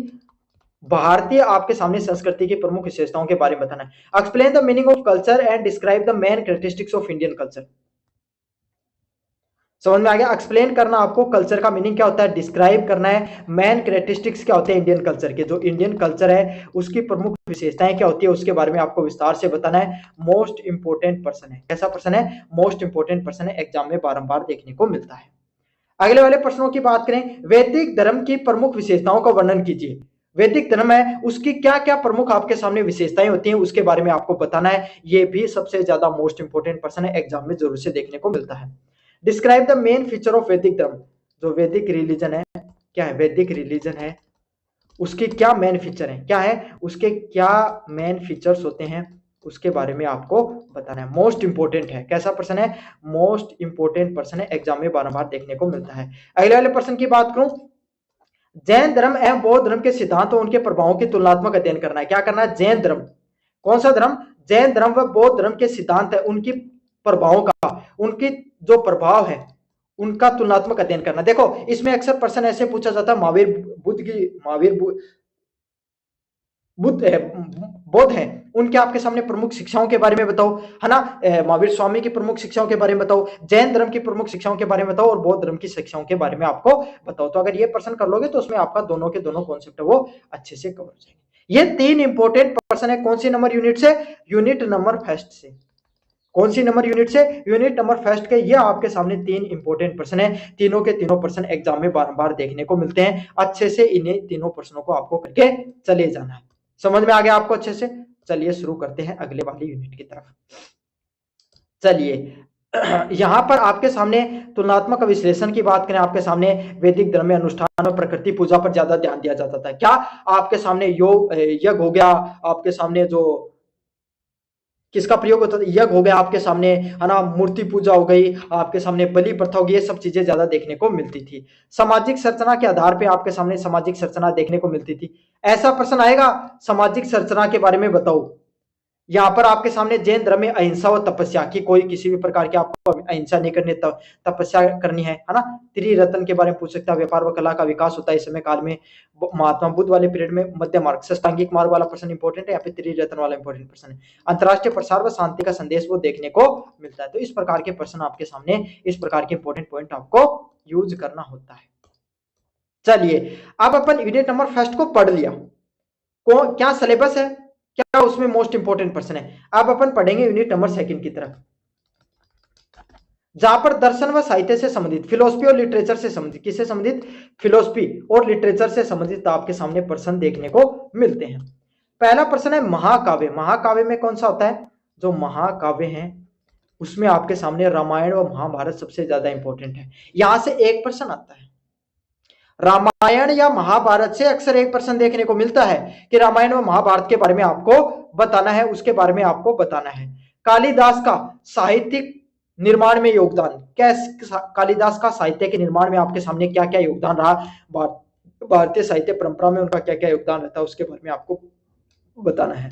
भारतीय आपके सामने संस्कृति की प्रमुख विशेषताओं के बारे में बताना है। Explain the meaning of culture and describe the main characteristics of Indian culture. समझ में आ गया? एक्सप्लेन करना आपको कल्चर का मीनिंग क्या होता है, डिस्क्राइब करना है मेन कैरेक्टरिस्टिक्स क्या होते हैं इंडियन कल्चर के, जो इंडियन कल्चर है उसकी प्रमुख विशेषताएं क्या होती है उसके बारे में आपको विस्तार से बताना है। मोस्ट इंपोर्टेंट प्रश्न है। कैसा प्रश्न है? मोस्ट इंपोर्टेंट प्रश्न है, एग्जाम में बारंबार देखने को मिलता है। अगले वाले प्रश्नों की बात करें, वैदिक धर्म की प्रमुख विशेषताओं का वर्णन कीजिए। वैदिक धर्म है उसकी क्या क्या प्रमुख आपके सामने विशेषताएं होती हैं उसके बारे में आपको बताना है। ये भी सबसे ज्यादा मोस्ट इंपोर्टेंट प्रश्न है, एग्जाम में जरूर से देखने को मिलता है। Describe the main feature of वैदिक धर्म, जो वैदिक रिलीजन है, क्या है वैदिक रिलीजन है उसके क्या मेन फीचर है, क्या है उसके क्या मेन फीचर्स होते हैं उसके बारे में आपको बताना है। मोस्ट इंपोर्टेंट है। कैसा प्रश्न है? मोस्ट इंपोर्टेंट प्रश्न है, एग्जाम में बार-बार देखने को मिलता है। अगले वाले प्रश्न की बात करूं, जैन धर्म एवं बौद्ध धर्म के सिद्धांत और उनके प्रभावों की तुलनात्मक अध्ययन करना है। क्या करना है? जैन धर्म, कौन सा धर्म? जैन धर्म व बौद्ध धर्म के सिद्धांत है उनकी प्रभावों का, उनकी जो प्रभाव है उनका तुलनात्मक अध्ययन करना। देखो इसमें अक्सर प्रश्न ऐसे पूछा जाता है, महावीर बुद्ध है, बौद्ध है, उनके आपके सामने प्रमुख शिक्षाओं के बारे में बताओ, है ना। महावीर स्वामी की प्रमुख शिक्षाओं के बारे में बताओ, जैन धर्म की प्रमुख शिक्षाओं के बारे में बताओ और बौद्ध धर्म की शिक्षाओं के बारे में आपको बताओ। तो अगर ये प्रश्न कर लोगे तो उसमें आपका दोनों के दोनों कॉन्सेप्ट है वो अच्छे से कवर हो जाएंगे। ये 3 इंपोर्टेंट प्रश्न है। कौन सी नंबर यूनिट से? यूनिट नंबर फर्स्ट से। कौन सी नंबर यूनिट से? यूनिट नंबर फर्स्ट के। ये आपके सामने 3 इंपोर्टेंट प्रश्न है। तीनों के तीनों प्रश्न एग्जाम में बार-बार देखने को मिलते हैं। अच्छे से इन्हें तीनों प्रश्नों को आपको करके चले जाना है। समझ में आ गया आपको अच्छे से? चलिए शुरू करते हैं अगले वाली यूनिट की तरफ। चलिए यहां पर आपके सामने तुलनात्मक विश्लेषण की बात करें, आपके सामने वैदिक धर्म में अनुष्ठान और प्रकृति पूजा पर ज्यादा ध्यान दिया जाता था। क्या आपके सामने योग यज्ञ हो गया, आपके सामने जो किसका प्रयोग होता था, यज्ञ हो गया आपके सामने, है ना, मूर्ति पूजा हो गई, आपके सामने बलि प्रथा हो गई, ये सब चीजें ज्यादा देखने को मिलती थी। सामाजिक संरचना के आधार पे आपके सामने सामाजिक संरचना देखने को मिलती थी। ऐसा प्रश्न आएगा, सामाजिक संरचना के बारे में बताओ। यहाँ पर आपके सामने जैन धर्म में अहिंसा और तपस्या की, कोई किसी भी प्रकार की आपको अहिंसा नहीं करनी, तपस्या करनी है ना। त्रिरत्न के बारे में पूछ सकता है, व्यापार व कला का विकास होता है इस समय काल में। महात्मा बुद्ध वाले पीरियड में मध्य मार्ग, षष्टांगिक मार्ग वाला प्रश्न इंपॉर्टेंट है, या फिर त्रिरत्न वाला इंपॉर्टेंट प्रश्न है। अंतरराष्ट्रीय प्रसार व शांति का संदेश वो देखने को मिलता है। तो इस प्रकार के प्रश्न आपके सामने, इस प्रकार के इंपॉर्टेंट पॉइंट आपको यूज करना होता है। चलिए अब अपन यूनिट नंबर फर्स्ट को पढ़ लिया, क्या सिलेबस है, क्या उसमें मोस्ट इंपोर्टेंट प्रश्न है। अब अपन पढ़ेंगे यूनिट नंबर सेकंड की तरफ, जहां पर दर्शन व साहित्य से संबंधित, फिलोसफी और लिटरेचर से संबंधित, किससे संबंधित? फिलोसफी और लिटरेचर से संबंधित आपके सामने प्रश्न देखने को मिलते हैं। पहला प्रश्न है महाकाव्य। महाकाव्य में कौन सा होता है? जो महाकाव्य है उसमें आपके सामने रामायण व महाभारत सबसे ज्यादा इंपॉर्टेंट है। यहां से एक प्रश्न आता है, रामायण या महाभारत से अक्सर एक प्रश्न देखने को मिलता है कि रामायण व महाभारत के बारे में आपको बताना है, उसके बारे में आपको बताना है। कालिदास का साहित्यिक निर्माण में योगदान, कैसे कालिदास का साहित्य के निर्माण में आपके सामने क्या क्या योगदान रहा, भारतीय साहित्य परंपरा में उनका क्या क्या योगदान रहता है उसके बारे में आपको बताना है।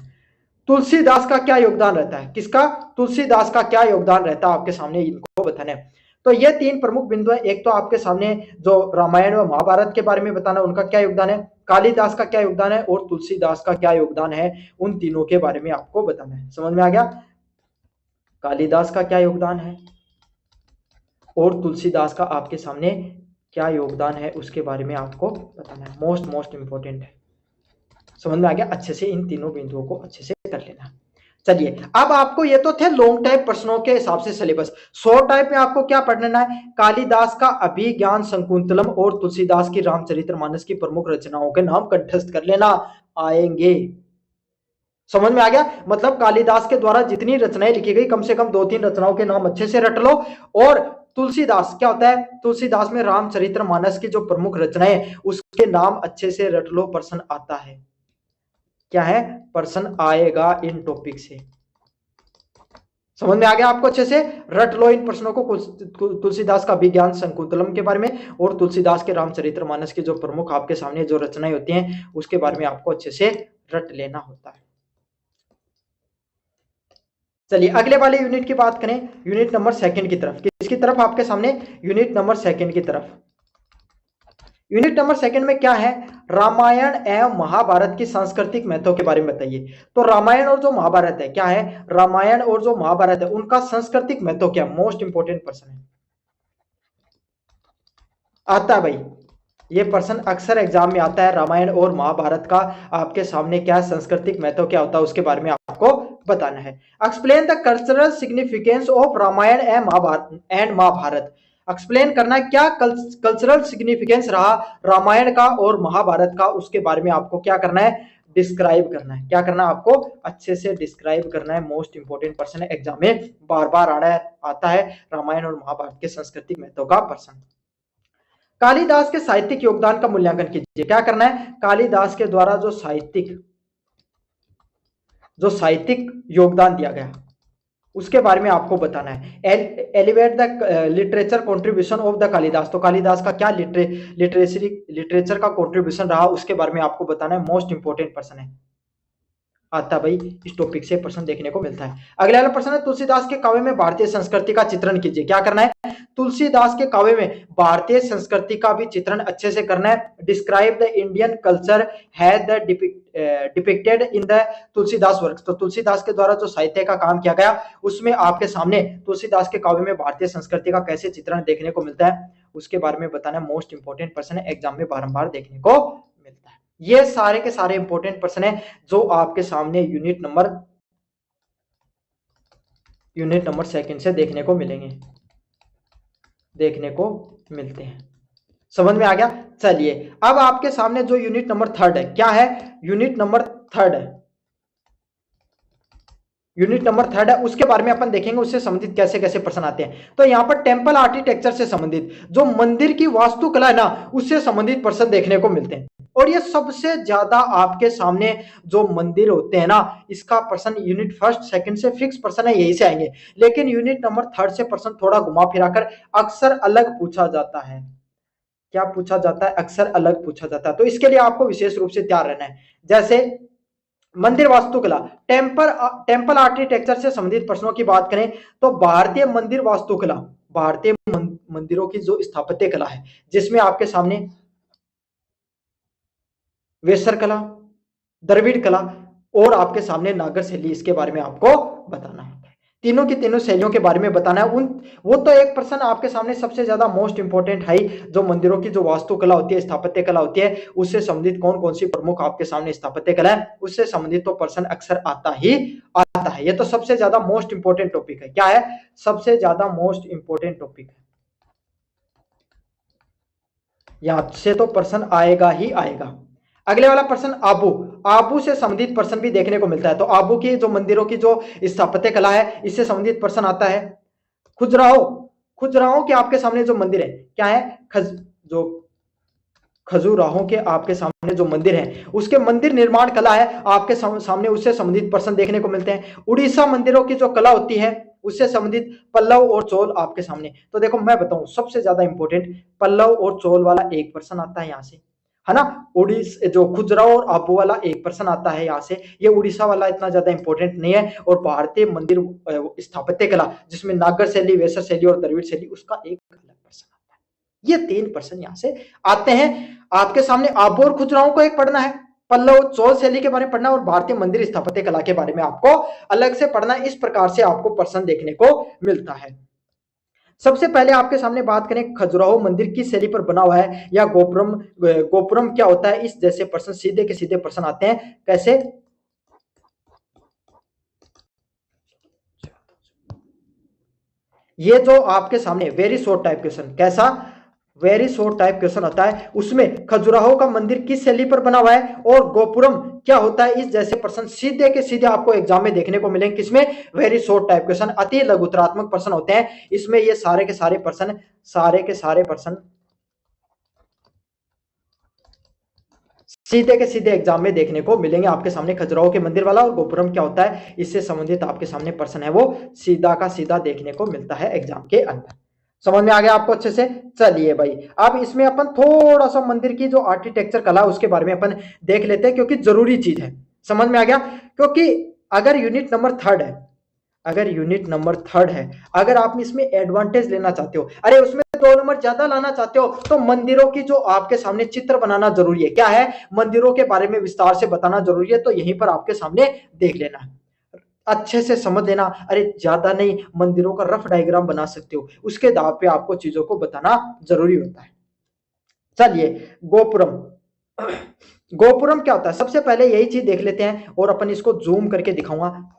तुलसीदास का क्या योगदान रहता है, किसका, तुलसीदास का क्या योगदान रहता है आपके सामने, इनको बताना है। तो ये तीन प्रमुख बिंदु है, एक तो आपके सामने जो रामायण और महाभारत के बारे में बताना उनका क्या योगदान है, कालिदास का क्या योगदान है और तुलसीदास का क्या योगदान है, उन तीनों के बारे में आपको बताना है। समझ में आ गया, कालिदास का क्या योगदान है और तुलसीदास का आपके सामने क्या योगदान है उसके बारे में आपको बताना है, मोस्ट इंपॉर्टेंट है। समझ में आ गया, अच्छे से इन तीनों बिंदुओं को अच्छे से कर लेना। चलिए अब आपको ये तो थे लॉन्ग टाइप प्रश्नों के हिसाब से सिलेबस, शॉर्ट टाइप में आपको क्या पढ़ना है, कालिदास का अभिज्ञान शकुंतलम और तुलसीदास की रामचरितमानस की प्रमुख रचनाओं के नाम कंठस्थ कर लेना आएंगे। समझ में आ गया, मतलब कालिदास के द्वारा जितनी रचनाएं लिखी गई कम से कम 2-3 रचनाओं के नाम अच्छे से रट लो। और तुलसीदास क्या होता है, तुलसीदास में रामचरितमानस की जो प्रमुख रचनाएं उसके नाम अच्छे से रट लो, प्रश्न आता है, क्या है, प्रश्न आएगा इन टॉपिक से। समझ में आ गया आपको, अच्छे से रट लो इन प्रश्नों को, तुलसीदास का अभिज्ञान शकुंतलम के बारे में और तुलसीदास के रामचरितमानस की जो प्रमुख आपके सामने जो रचनाएं होती हैं उसके बारे में आपको अच्छे से रट लेना होता है। चलिए अगले वाले यूनिट की बात करें, यूनिट नंबर 2 की तरफ, किसकी तरफ आपके सामने, यूनिट नंबर 2 की तरफ। यूनिट नंबर 2 में क्या है, रामायण एवं महाभारत की सांस्कृतिक महत्व के बारे में बताइए। तो रामायण और जो महाभारत है क्या है, रामायण और जो महाभारत है उनका सांस्कृतिक महत्व क्या, मोस्ट इंपोर्टेंट प्रश्न है, आता है भाई, ये प्रश्न अक्सर एग्जाम में आता है, रामायण और महाभारत का आपके सामने क्या सांस्कृतिक महत्व क्या होता है उसके बारे में आपको बताना है। Explain the cultural significance of Ramayana and Mahabharata, explain करना है क्या कल्चरल सिग्निफिकेंस रहा रामायण का और महाभारत का, उसके बारे में आपको क्या करना है, डिस्क्राइब करना है, क्या करना है आपको अच्छे से डिस्क्राइब करना है। मोस्ट इंपोर्टेंट प्रश्न है, एग्जाम में बार बार आता है रामायण और महाभारत के सांस्कृतिक महत्व का प्रश्न। कालिदास के साहित्यिक योगदान का मूल्यांकन कीजिए, क्या करना है, कालिदास के द्वारा जो साहित्यिक योगदान दिया गया उसके बारे में आपको बताना है। Elevate the literature contribution of the Kalidas, तो कालिदास का क्या लिटरेचर का कंट्रीब्यूशन रहा उसके बारे में आपको बताना है, मोस्ट इंपोर्टेंट प्रश्न है, आता भाई इस टॉपिक से प्रश्न देखने को मिलता है। अगला वाला प्रश्न है, तुलसीदास के काव्य में भारतीय संस्कृति का चित्रण कीजिए, क्या करना है, तुलसीदास के काव्य में भारतीय संस्कृति का भी चित्रण अच्छे से करना है। Describe the Indian culture had the depicted in the Tulsidas works, तो तुलसीदास के द्वारा जो साहित्य का काम किया गया उसमें आपके सामने तुलसीदास के काव्य में भारतीय संस्कृति का कैसे चित्रण देखने को मिलता है उसके बारे में बताना, मोस्ट इंपोर्टेंट प्रश्न है, एग्जाम में बारंबार देखने को मिलता है। ये सारे के सारे इंपोर्टेंट प्रश्न है जो आपके सामने यूनिट नंबर 2 से देखने को मिलते हैं। समझ में आ गया, चलिए अब आपके सामने जो यूनिट नंबर 3 है, क्या है, यूनिट नंबर 3 है, यूनिट नंबर 3 है, उसके बारे में अपन देखेंगे उससे संबंधित कैसे कैसे प्रश्न आते हैं। तो यहाँ पर टेम्पल आर्किटेक्चर से संबंधित जो मंदिर की वास्तुकला है ना उससे संबंधित प्रश्न देखने को मिलते हैं, और ये सबसे ज्यादा आपके सामने जो मंदिर होते हैं ना इसका प्रश्न यूनिट 1, 2 से फिक्स प्रश्न है, यही से आएंगे, लेकिन यूनिट नंबर 3 से प्रश्न थोड़ा घुमा फिरा कर अक्सर अलग पूछा जाता है। क्या पूछा जाता है, अक्सर अलग पूछा जाता है, तो इसके लिए आपको विशेष रूप से तैयार रहना है। जैसे मंदिर वास्तुकला, टेम्पल आर्किटेक्चर से संबंधित प्रश्नों की बात करें तो भारतीय मंदिर वास्तुकला, भारतीय मंदिरों की जो स्थापत्य कला है जिसमें आपके सामने वेसर कला, द्रविड़ कला और आपके सामने नागर शैली, इसके बारे में आपको बताना है, तीनों की तीनों शैलियों के बारे में बताना है। वो तो एक प्रश्न आपके सामने सबसे ज्यादा मोस्ट इंपोर्टेंट है, जो मंदिरों की जो वास्तुकला होती है, स्थापत्य कला होती है, उससे संबंधित कौन कौन सी प्रमुख आपके सामने स्थापत्य कला है उससे संबंधित तो प्रश्न अक्सर आता है। ये तो सबसे ज्यादा मोस्ट इंपोर्टेंट टॉपिक है, क्या है, सबसे ज्यादा मोस्ट इंपोर्टेंट टॉपिक है, यहां से तो प्रश्न आएगा ही आएगा। अगले वाला प्रश्न आबू से संबंधित प्रश्न भी देखने को मिलता है, तो आबू की जो मंदिरों की जो स्थापत्य कला है इससे संबंधित प्रश्न आता है। खुजराहो के आपके सामने जो मंदिर है क्या है, जो खजुराहो के आपके सामने जो मंदिर है उसके मंदिर निर्माण कला है आपके सामने, उससे संबंधित प्रश्न देखने को मिलते हैं। उड़ीसा मंदिरों की जो कला होती है उससे संबंधित पल्लव और चोल आपके सामने। तो देखो मैं बताऊं, सबसे ज्यादा इंपॉर्टेंट पल्लव और चोल वाला एक पर्सन आता है यहाँ से, है ना। उड़ीसा जो खुजराहो और आबू वाला एक पर्सन आता है यहाँ से। ये उड़ीसा वाला इतना ज्यादा इंपॉर्टेंट नहीं है। और भारतीय मंदिर स्थापत्य कला जिसमें नागर शैली, वेसर शैली और द्रविड़ शैली, उसका एक अलग पर्सन आता है। ये 3 पर्सन यहाँ से आते हैं आपके सामने। आबू और खुजराहो को एक पढ़ना है, पल्लव चोल शैली के बारे में पढ़ना और भारतीय मंदिर स्थापत्य कला के बारे में आपको अलग से पढ़ना। इस प्रकार से आपको पर्सन देखने को मिलता है। सबसे पहले आपके सामने बात करें, खजुराहो मंदिर किस शैली पर बना हुआ है या गोपुरम, गोपुरम क्या होता है, इस जैसे प्रश्न सीधे के सीधे प्रश्न आते हैं। कैसे, ये जो आपके सामने वेरी शॉर्ट टाइप क्वेश्चन, कैसा, वेरी शॉर्ट टाइप क्वेश्चन होता है, उसमें खजुराहो का मंदिर किस शैली पर बना हुआ है और गोपुरम क्या होता है, इस जैसे प्रश्न सीधे के सीधे आपको एग्जाम में देखने को मिलेंगे। किसमें, वेरी शॉर्ट टाइप क्वेश्चन, अति लघुतरात्मक प्रश्न होते हैं। इसमें ये सारे के सारे प्रश्न सीधे के सीधे एग्जाम में देखने को मिलेंगे आपके सामने। खजुराहो के मंदिर वाला और गोपुरम क्या होता है, इससे संबंधित आपके सामने प्रश्न है, वो सीधा का सीधा देखने को मिलता है एग्जाम के अंदर। समझ में आ गया आपको अच्छे से। चलिए भाई, अब इसमें अपन थोड़ा सा मंदिर की जो आर्किटेक्चर कला है उसके बारे में अपन देख लेते हैं, क्योंकि जरूरी चीज है। समझ में आ गया, क्योंकि अगर यूनिट नंबर 3 है, अगर आप इसमें एडवांटेज लेना चाहते हो, अरे उसमें 2 नंबर ज्यादा लाना चाहते हो, तो मंदिरों की जो आपके सामने चित्र बनाना जरूरी है। क्या है, मंदिरों के बारे में विस्तार से बताना जरूरी है। तो यहीं पर आपके सामने देख लेना है, अच्छे से समझ लेना। अरे ज्यादा नहीं, मंदिरों का रफ डायग्राम बना सकते हो, उसके दाव पे आपको चीजों को बताना जरूरी होता है। चलिए, गोपुरम, गोपुरम क्या होता है, सबसे पहले यही चीज देख लेते हैं और अपन इसको जूम करके दिखाऊंगा।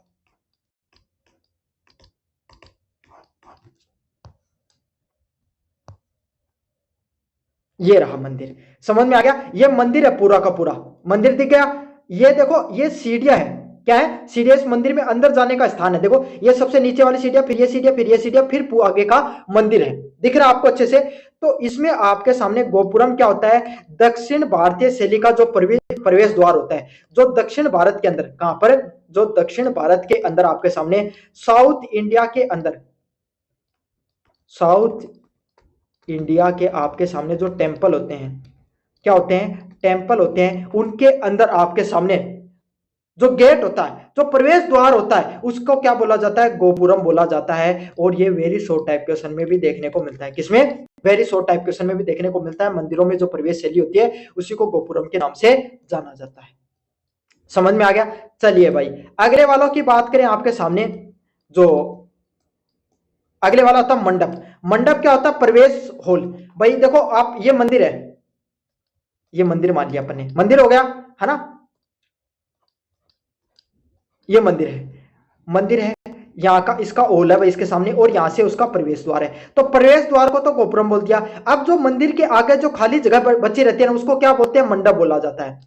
ये रहा मंदिर, समझ में आ गया। ये मंदिर है, पूरा का पूरा मंदिर दिख गया। ये देखो, ये सीढ़ियां है, क्या है, सीढ़ियां इस मंदिर में अंदर जाने का स्थान है। देखो ये सबसे नीचे वाली सीढ़ियां, फिर ये सीढ़ियां, फिर ये सीढ़ियां, फिर आगे का मंदिर है, दिख रहा है आपको अच्छे से। तो इसमें आपके सामने गोपुरम क्या होता है, दक्षिण भारतीय शैली का जो प्रवेश द्वार होता है, जो दक्षिण भारत के अंदर, कहां पर, जो दक्षिण भारत के अंदर आपके सामने साउथ इंडिया के अंदर, साउथ इंडिया के आपके सामने जो टेंपल होते हैं, क्या होते हैं, टेंपल होते हैं, उनके अंदर आपके सामने जो गेट होता है, जो प्रवेश द्वार होता है, उसको क्या बोला जाता है, गोपुरम बोला जाता है। और ये वेरी शॉर्ट टाइप क्वेश्चन में भी देखने को मिलता है। किसमें, वेरी शॉर्ट टाइप क्वेश्चन में भी देखने को मिलता है। मंदिरों में जो प्रवेश शैली होती है उसी को गोपुरम के नाम से जाना जाता है। समझ में आ गया। चलिए भाई, अगले वालों की बात करें आपके सामने, जो अगले वाला होता है मंडप। मंडप क्या होता है, प्रवेश हॉल। भाई देखो आप, ये मंदिर है, ये मंदिर मान लिया अपन ने, मंदिर हो गया, है ना, ये मंदिर है, मंदिर है, यहाँ का इसका ओल है भाई इसके सामने, और यहाँ से उसका प्रवेश द्वार है। तो प्रवेश द्वार को तो गोपुरम बोल दिया। अब जो मंदिर के आगे जो खाली जगह बची रहती है ना, उसको क्या बोलते हैं, मंडप बोला जाता है,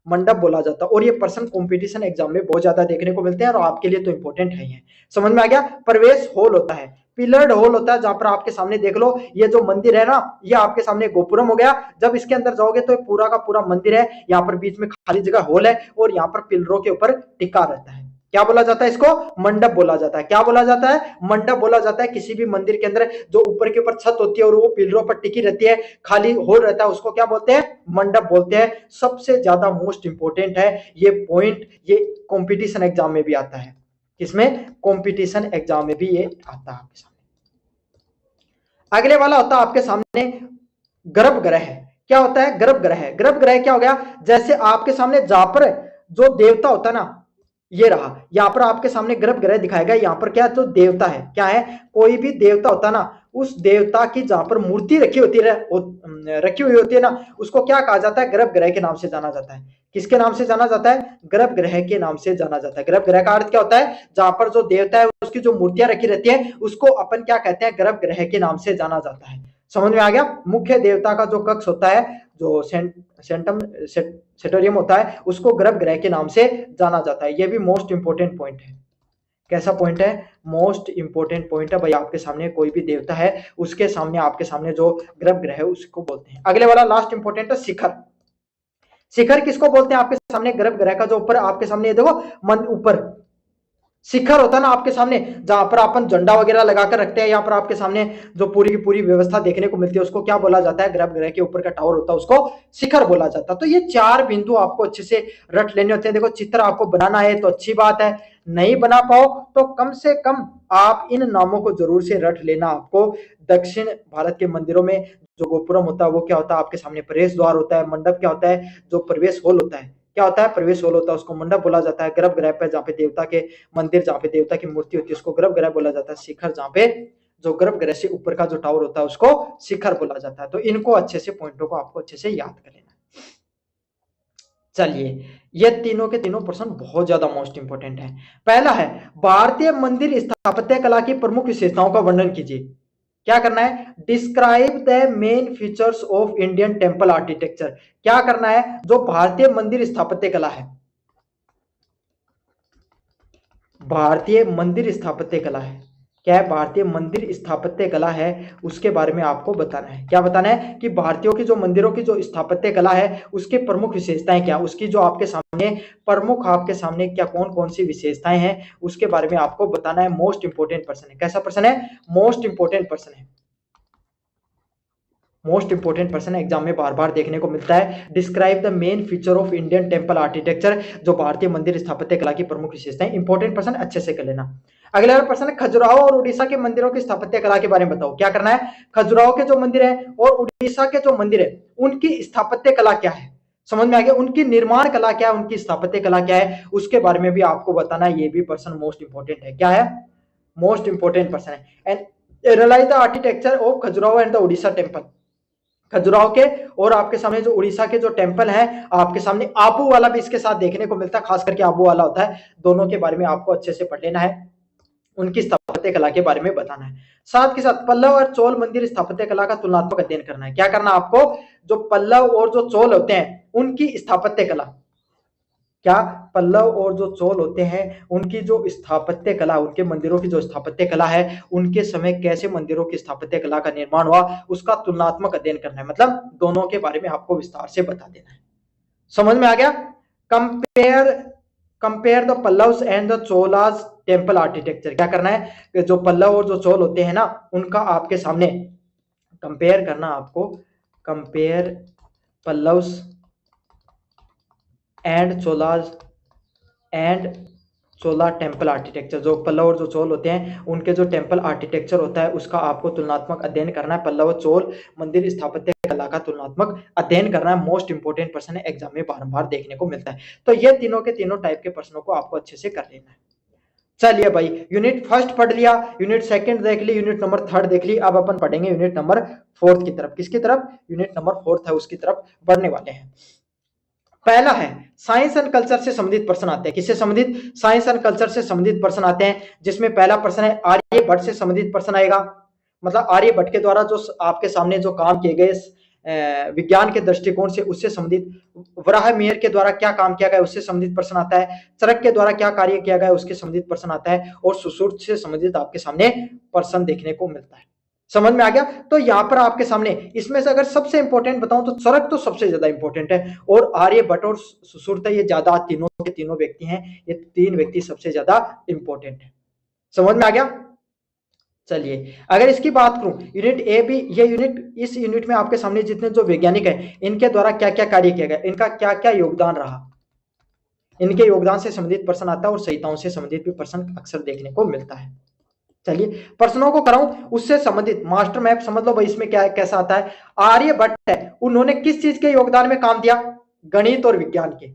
मंडप बोला जाता है। और ये पर्सन कंपटीशन एग्जाम में बहुत ज्यादा देखने को मिलते हैं, और आपके लिए तो इंपॉर्टेंट है ही। समझ में आ गया। प्रवेश हॉल होता है, पिलर्ड हॉल होता है, जहां पर आपके सामने देख लो, ये जो मंदिर है ना, ये आपके सामने गोपुरम हो गया। जब इसके अंदर जाओगे तो पूरा का पूरा मंदिर है, यहाँ पर बीच में खाली जगह हॉल है, और यहाँ पर पिलरों के ऊपर टिका रहता है। क्या बोला जाता है, इसको मंडप बोला जाता है। क्या बोला जाता है, मंडप बोला जाता है। किसी भी मंदिर के अंदर जो ऊपर के ऊपर छत होती है और वो पिलरों पर टिकी रहती है, खाली हॉल रहता है, उसको क्या बोलते हैं, मंडप बोलते हैं। सबसे ज्यादा मोस्ट इंपोर्टेंट है ये पॉइंट, ये कंपटीशन एग्जाम में भी आता है। किसमें, कंपटीशन एग्जाम में भी ये आता है आपके सामने। अगले वाला होता है आपके सामने गर्भगृह। क्या होता है, गर्भगृह। गर्भगृह क्या हो गया, जैसे आपके सामने जहां पर जो देवता होता है ना, ये रहा, यहाँ पर आपके सामने गर्भगृह दिखाया गया। यहाँ पर क्या, जो देवता है, क्या है, कोई भी देवता होता है ना, उस देवता की जहां पर मूर्ति रखी होती है, रखी हुई होती है ना, उसको क्या कहा जाता है, गर्भगृह के नाम से जाना जाता है। किसके नाम से जाना जाता है, गर्भगृह के नाम से जाना जाता है। गर्भगृह का अर्थ क्या होता है, जहां पर जो देवता है उसकी जो मूर्तियां रखी रहती है, उसको अपन क्या कहते हैं, गर्भगृह के नाम से जाना जाता है। समझ में आ गया। मुख्य देवता का जो कक्ष होता है, जो सेंटम सेटोरियम होता है, उसको गर्भगृह के नाम से जाना जाता है। ये भी मोस्ट इंपोर्टेंट पॉइंट है। कैसा पॉइंट है, मोस्ट इंपोर्टेंट पॉइंट है भाई। आपके सामने कोई भी देवता है, उसके सामने आपके सामने जो गर्भगृह है उसको बोलते हैं। अगले वाला लास्ट इंपोर्टेंट है शिखर। शिखर किसको बोलते हैं, आपके सामने गर्भगृह का जो ऊपर आपके सामने देखो, मन ऊपर शिखर होता है ना आपके सामने, जहां पर अपन झंडा वगैरह लगाकर रखते हैं, यहाँ पर आपके सामने जो पूरी की पूरी व्यवस्था देखने को मिलती है, उसको क्या बोला जाता है? गर्भगृह के ऊपर का टावर होता है, उसको शिखर बोला जाता है। तो ये 4 बिंदु आपको अच्छे से रट लेने होते हैं। देखो, चित्र आपको बनाना है तो अच्छी बात है, नहीं बना पाओ तो कम से कम आप इन नामों को जरूर से रट लेना। आपको दक्षिण भारत के मंदिरों में जो गोपुरम होता है वो क्या होता है? आपके सामने प्रवेश द्वार होता है। मंडप क्या होता है? जो प्रवेश हॉल होता है, क्या होता है? प्रवेश हॉल होता है, उसको मंडप बोला जाता है। गर्भगृह पे जहाँ पे देवता के मंदिर, जहाँ पे देवता की मूर्ति होती है, उसको गर्भगृह बोला जाता है। शिखर, जहाँ पे जो गर्भगृह से ऊपर का जो टावर होता है, उसको शिखर बोला जाता है। तो इनको अच्छे से, पॉइंटों को आपको अच्छे से याद कर लेना। चलिए, ये तीनों के तीनों प्रश्न बहुत ज्यादा मोस्ट इंपोर्टेंट है। पहला है, भारतीय मंदिर स्थापत्य कला की प्रमुख विशेषताओं का वर्णन कीजिए। क्या करना है? Describe the main features of Indian temple architecture. क्या करना है? जो भारतीय मंदिर स्थापत्य कला है, भारतीय मंदिर स्थापत्य कला है, क्या है? भारतीय मंदिर स्थापत्य कला है, उसके बारे में आपको बताना है। क्या बताना है? कि भारतीयों की जो मंदिरों की जो स्थापत्य कला है, उसके प्रमुख विशेषताएं क्या, उसकी जो आपके सामने प्रमुख, आपके सामने क्या कौन कौन सी विशेषताएं हैं, उसके बारे में आपको बताना है। मोस्ट इंपोर्टेंट पर्सन है। कैसा पर्सन है? मोस्ट इंपोर्टेंट पर्सन है। मोस्ट इंपोर्टेंट पर्सन है, एग्जाम में बार बार देखने को मिलता है। Describe the main feature of Indian temple architecture, जो भारतीय मंदिर स्थापत्य कला की प्रमुख विशेषताएं। इंपोर्टेंट पर्सन अच्छे से कर लेना। अगला पर्सन है, खजुराहो और उड़ीसा के मंदिरों की स्थापत्य कला के बारे में बताओ। क्या करना है? खजुराहो के जो मंदिर है और उड़ीसा के जो मंदिर है, उनकी स्थापत्य कला क्या है? समझ में आ गया? उनकी निर्माण कला क्या है, उनकी स्थापत्य कला क्या है, उसके बारे में भी आपको बताना है। ये भी पर्सन मोस्ट इंपोर्टेंट है। क्या है? मोस्ट इंपोर्टेंट पर्सन है। And analyse the architecture of Khajuraho and the Orissa temple. Khajuraho के और आपके सामने जो उड़ीसा के जो टेम्पल है, आपके सामने आबू वाला भी इसके साथ देखने को मिलता है, खास करके आबू वाला होता है। दोनों के बारे में आपको अच्छे से पढ़ लेना है, उनकी स्थापत्य कला के बारे में बताना है। साथ के साथ पल्लव और चोल मंदिर स्थापत्य कला का तुलनात्मक अध्ययन करना है। क्या करना आपको? जो पल्लव और जो चोल होते हैं, उनकी स्थापत्य कला, क्या पल्लव और जो चोल होते हैं, उनकी जो स्थापत्य कला, उनके मंदिरों की जो स्थापत्य कला है, उनके समय कैसे मंदिरों की स्थापत्य कला का निर्माण हुआ, उसका तुलनात्मक अध्ययन करना है। मतलब दोनों के बारे में आपको विस्तार से बता देना है। समझ में आ गया? Compare compare the Pallavas and the Cholas temple architecture. क्या करना है? जो पल्लव और जो चोल होते हैं ना, उनका आपके सामने कंपेयर करना। आपको compare Pallavas and Cholas and Chola temple architecture. जो पल्लव और जो चोल होते हैं, उनके जो टेम्पल आर्किटेक्चर होता है, उसका आपको तुलनात्मक अध्ययन करना है। पल्लव चोल मंदिर स्थापत्य कला का तुलनात्मक अध्ययन करना है। मोस्ट इंपोर्टेंट पर्सन है, एग्जाम में बार-बार देखने को मिलता है। तो ये तीनों के तीनों टाइप के प्रश्नों को आपको अच्छे से कर लेना है। चलिए भाई, यूनिट फर्स्ट पढ़ लिया, यूनिट सेकंड देख ली, यूनिट नंबर थर्ड देख ली। अब अपन पढ़ेंगे यूनिट नंबर फोर्थ की तरफ। किसकी तरफ? यूनिट नंबर फोर्थ है, उसकी तरफ बढ़ने वाले हैं। पहला है, साइंस एंड कल्चर से संबंधित प्रश्न आते हैं। किससे संबंधित? साइंस एंड कल्चर से संबंधित प्रश्न आते हैं, जिसमें पहला प्रश्न है आर्यभट्ट से संबंधित प्रश्न आएगा। मतलब आर्यभट्ट के द्वारा जो आपके सामने जो काम किए गए विज्ञान के दृष्टिकोण से, उससे संबंधित। वराहमिहिर के द्वारा क्या काम किया गया, उससे संबंधित प्रश्न आता है। चरक के द्वारा क्या कार्य किया गया, उसके संबंधित प्रश्न आता है। और सुश्रुत से संबंधित आपके सामने प्रश्न देखने को मिलता है। समझ में आ गया? तो यहां पर आपके सामने इसमें से अगर सबसे इंपॉर्टेंट बताऊं तो चरक तो सबसे ज्यादा इंपॉर्टेंट है, और आर्यभट्ट और सुश्रुत, ये ज्यादा तीनों के तीनों व्यक्ति हैं, ये तीन व्यक्ति सबसे ज्यादा इंपॉर्टेंट है। समझ में आ गया? चलिए, अगर इसकी बात करूं, यूनिट ए भी, ये यूनिट, इस यूनिट में आपके सामने जितने जो वैज्ञानिक हैं, इनके द्वारा क्या क्या कार्य किया गया, इनका क्या क्या योगदान रहा, इनके योगदान से संबंधित प्रश्न आता है, और संहिताओं से संबंधित भी प्रश्न अक्सर देखने को मिलता है। चलिए, प्रश्नों को कराऊं, उससे संबंधित मास्टर मैप समझ लो भाई। इसमें क्या है, कैसा आता है? आर्यभट्ट है, उन्होंने किस चीज के योगदान में काम दिया? गणित और विज्ञान के।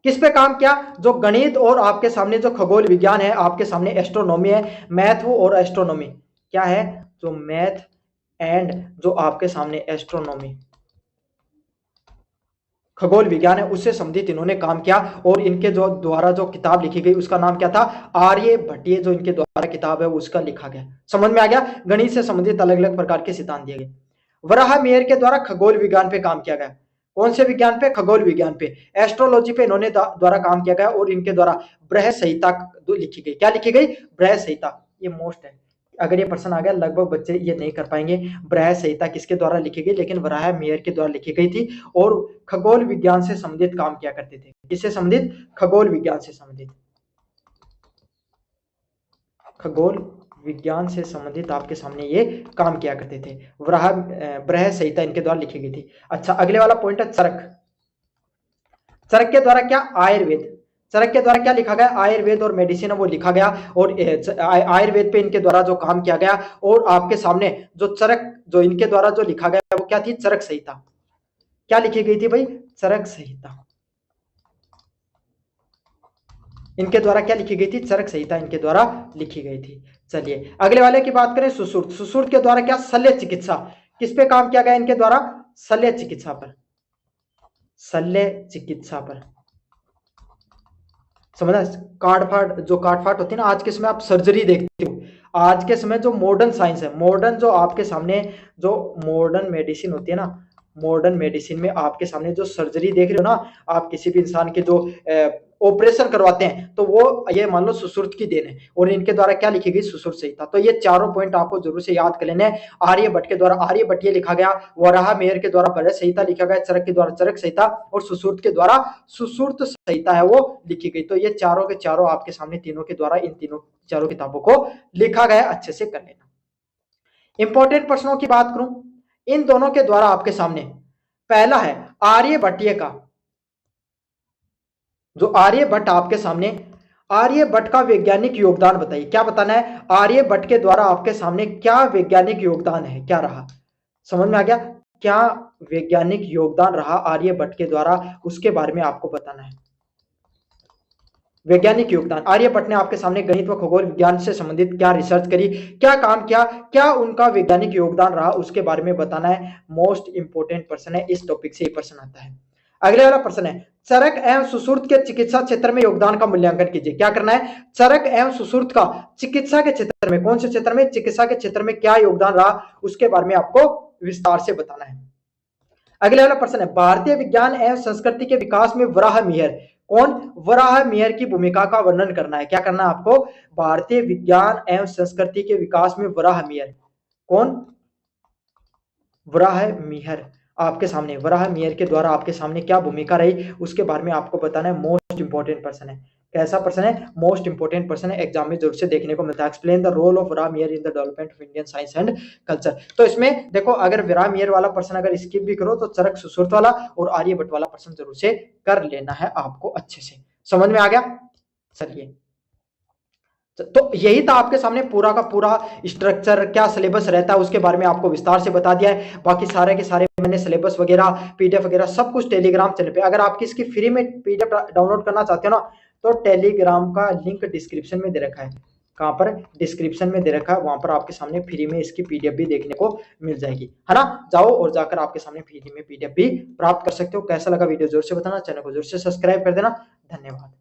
किस पे काम किया? जो गणित और आपके सामने जो खगोल विज्ञान है, आपके सामने एस्ट्रोनॉमी है, मैथ और एस्ट्रोनॉमी। क्या है? जो मैथ एंड जो आपके एस्ट्रोनॉमी, खगोल विज्ञान है, उससे संबंधित इन्होंने काम किया। और इनके जो द्वारा जो किताब लिखी गई, उसका नाम क्या था? आर्यभट्टीय, जो इनके द्वारा किताब है उसका लिखा गया। समझ में आ गया? गणित से संबंधित अलग अलग प्रकार के सिद्धांत दिए गए। वराहमिहिर के द्वारा खगोल विज्ञान पे काम किया गया। कौन से विज्ञान पे? खगोल विज्ञान पे। एस्ट्रोलॉजी पे इन्होंने द्वारा काम किया गया, और इनके द्वारा बृहत संहिता लिखी गई। क्या लिखी गई? बृहत संहिता। ये मोस्ट है, अगर ये प्रश्न आ गया, लगभग बच्चे ये नहीं कर पाएंगे। बृहत संहिता किसके द्वारा लिखी गई? लेकिन वराहमिहिर के द्वारा लिखी गई थी, और खगोल विज्ञान से संबंधित काम किया करते थे। किससे संबंधित? खगोल विज्ञान से संबंधित। खगोल विज्ञान से संबंधित आपके सामने ये काम किया करते थे। बृहद संहिता इनके द्वारा लिखी गई थी। अच्छा, अगले वाला पॉइंट है चरक। चरक के द्वारा क्या? आयुर्वेद। चरक के द्वारा क्या लिखा गया? आयुर्वेद और मेडिसिन वो लिखा गया, और आयुर्वेद पे इनके द्वारा जो काम किया गया, और आपके सामने जो चरक जो इनके द्वारा जो लिखा गया वो क्या थी? चरक संहिता। क्या लिखी गई थी भाई? चरक संहिता। इनके द्वारा क्या लिखी गई थी? चरक संहिता इनके द्वारा लिखी गई थी। चलिए अगले वाले की बात करें, सुश्रुत। सुश्रुत के द्वारा क्या? शल्य चिकित्सा। किस पे काम किया गया इनके द्वारा? शल्य चिकित्सा पर। शल्य चिकित्सा पर समझना। काट फाट, जो काट फाट होती है ना, आज के समय आप सर्जरी देखते हो, आज के समय जो मॉडर्न साइंस है, मॉडर्न जो आपके सामने जो मॉडर्न मेडिसिन होती है ना, मॉडर्न मेडिसिन में आपके सामने जो सर्जरी देख रहे हो ना, आप किसी भी इंसान के जो ऑपरेशन करवाते हैं, तो वो ये मान लो सुश्रुत की देन है, और इनके द्वारा क्या लिखी गई? सुश्रुत संहिता। तो ये चारों पॉइंट आपको जरूर से याद कर लेने हैं। आर्यभट्ट के द्वारा आर्यभट्ट ये लिखा गया, वराह मेहर के द्वारा बृहद संहिता लिखा गया, चरक के द्वारा चरक संहिता, और सुश्रुत के द्वारा सुश्रुत संहिता है वो लिखी गई। तो ये चारों के चारों आपके सामने तीनों के द्वारा इन तीनों चारों किताबों को लिखा गया, अच्छे से कर लेना। इंपॉर्टेंट प्रश्नों की बात करूं, इन दोनों के द्वारा आपके सामने पहला है आर्यभट्टीय का, जो आर्यभट्ट आपके सामने, आर्यभट्ट का वैज्ञानिक योगदान बताइए। क्या बताना है? आर्यभट्ट के द्वारा आपके सामने क्या वैज्ञानिक योगदान है, क्या रहा? समझ में आ गया? क्या वैज्ञानिक योगदान रहा आर्यभट्ट के द्वारा, उसके बारे में आपको बताना है। वैज्ञानिक योगदान, आर्यभट्ट ने आपके सामने गणित व खगोल विज्ञान से संबंधित क्या रिसर्च करी, क्या काम किया, क्या उनका वैज्ञानिक योगदान रहा, उसके बारे में बताना है। मोस्ट इंपोर्टेंट प्रश्न है, इस टॉपिक से प्रश्न आता है। अगले वाला प्रश्न है, चरक एवं सुश्रुत के चिकित्सा क्षेत्र में योगदान का मूल्यांकन कीजिए। क्या करना है? चरक एवं सुश्रुत का चिकित्सा के क्षेत्र में, कौन से क्षेत्र में? चिकित्सा के क्षेत्र में क्या योगदान रहा, उसके बारे में आपको विस्तार से बताना है। अगले वाला प्रश्न है, भारतीय विज्ञान एवं संस्कृति के विकास में वराह मिहिर, कौन? वराह मिहिर की भूमिका का वर्णन करना है। क्या करना है आपको? भारतीय विज्ञान एवं संस्कृति के विकास में वराह मिहिर, कौन? वराह मिहिर आपके सामने, वराह मिहिर के द्वारा आपके सामने क्या भूमिका रही, उसके बारे में आपको बताना है। मोस्ट इंपोर्टेंट प्रश्न है। कैसा प्रश्न है? मोस्ट इंपोर्टेंट प्रश्न है, एग्जाम में जरूर से देखने को मिलता है। Explain the role of Varaha Mihir in the development of Indian science and culture. तो इसमें देखो, अगर वराह मिहिर वाला प्रश्न अगर स्किप भी करो, तो चरक सुश्रुत वाला और आर्यभट्ट वाला प्रश्न जरूर से कर लेना है आपको अच्छे से। समझ में आ गया? चलिए, तो यही था आपके सामने पूरा का पूरा स्ट्रक्चर, क्या सिलेबस रहता है उसके बारे में आपको विस्तार से बता दिया है। बाकी सारे के सारे मैंने सिलेबस वगैरह, पीडीएफ वगैरह सब कुछ टेलीग्राम चैनल पे, अगर आपकी इसकी फ्री में पीडीएफ डाउनलोड करना चाहते हो ना, तो टेलीग्राम का लिंक डिस्क्रिप्शन में दे रखा है। कहां पर? डिस्क्रिप्शन में दे रखा है, वहां पर आपके सामने फ्री में इसकी पीडीएफ भी देखने को मिल जाएगी, है ना। जाओ और जाकर आपके सामने फ्री में पीडीएफ भी प्राप्त कर सकते हो। कैसा लगा वीडियो जरूर से बताना, चैनल को जरूर से सब्सक्राइब कर देना। धन्यवाद।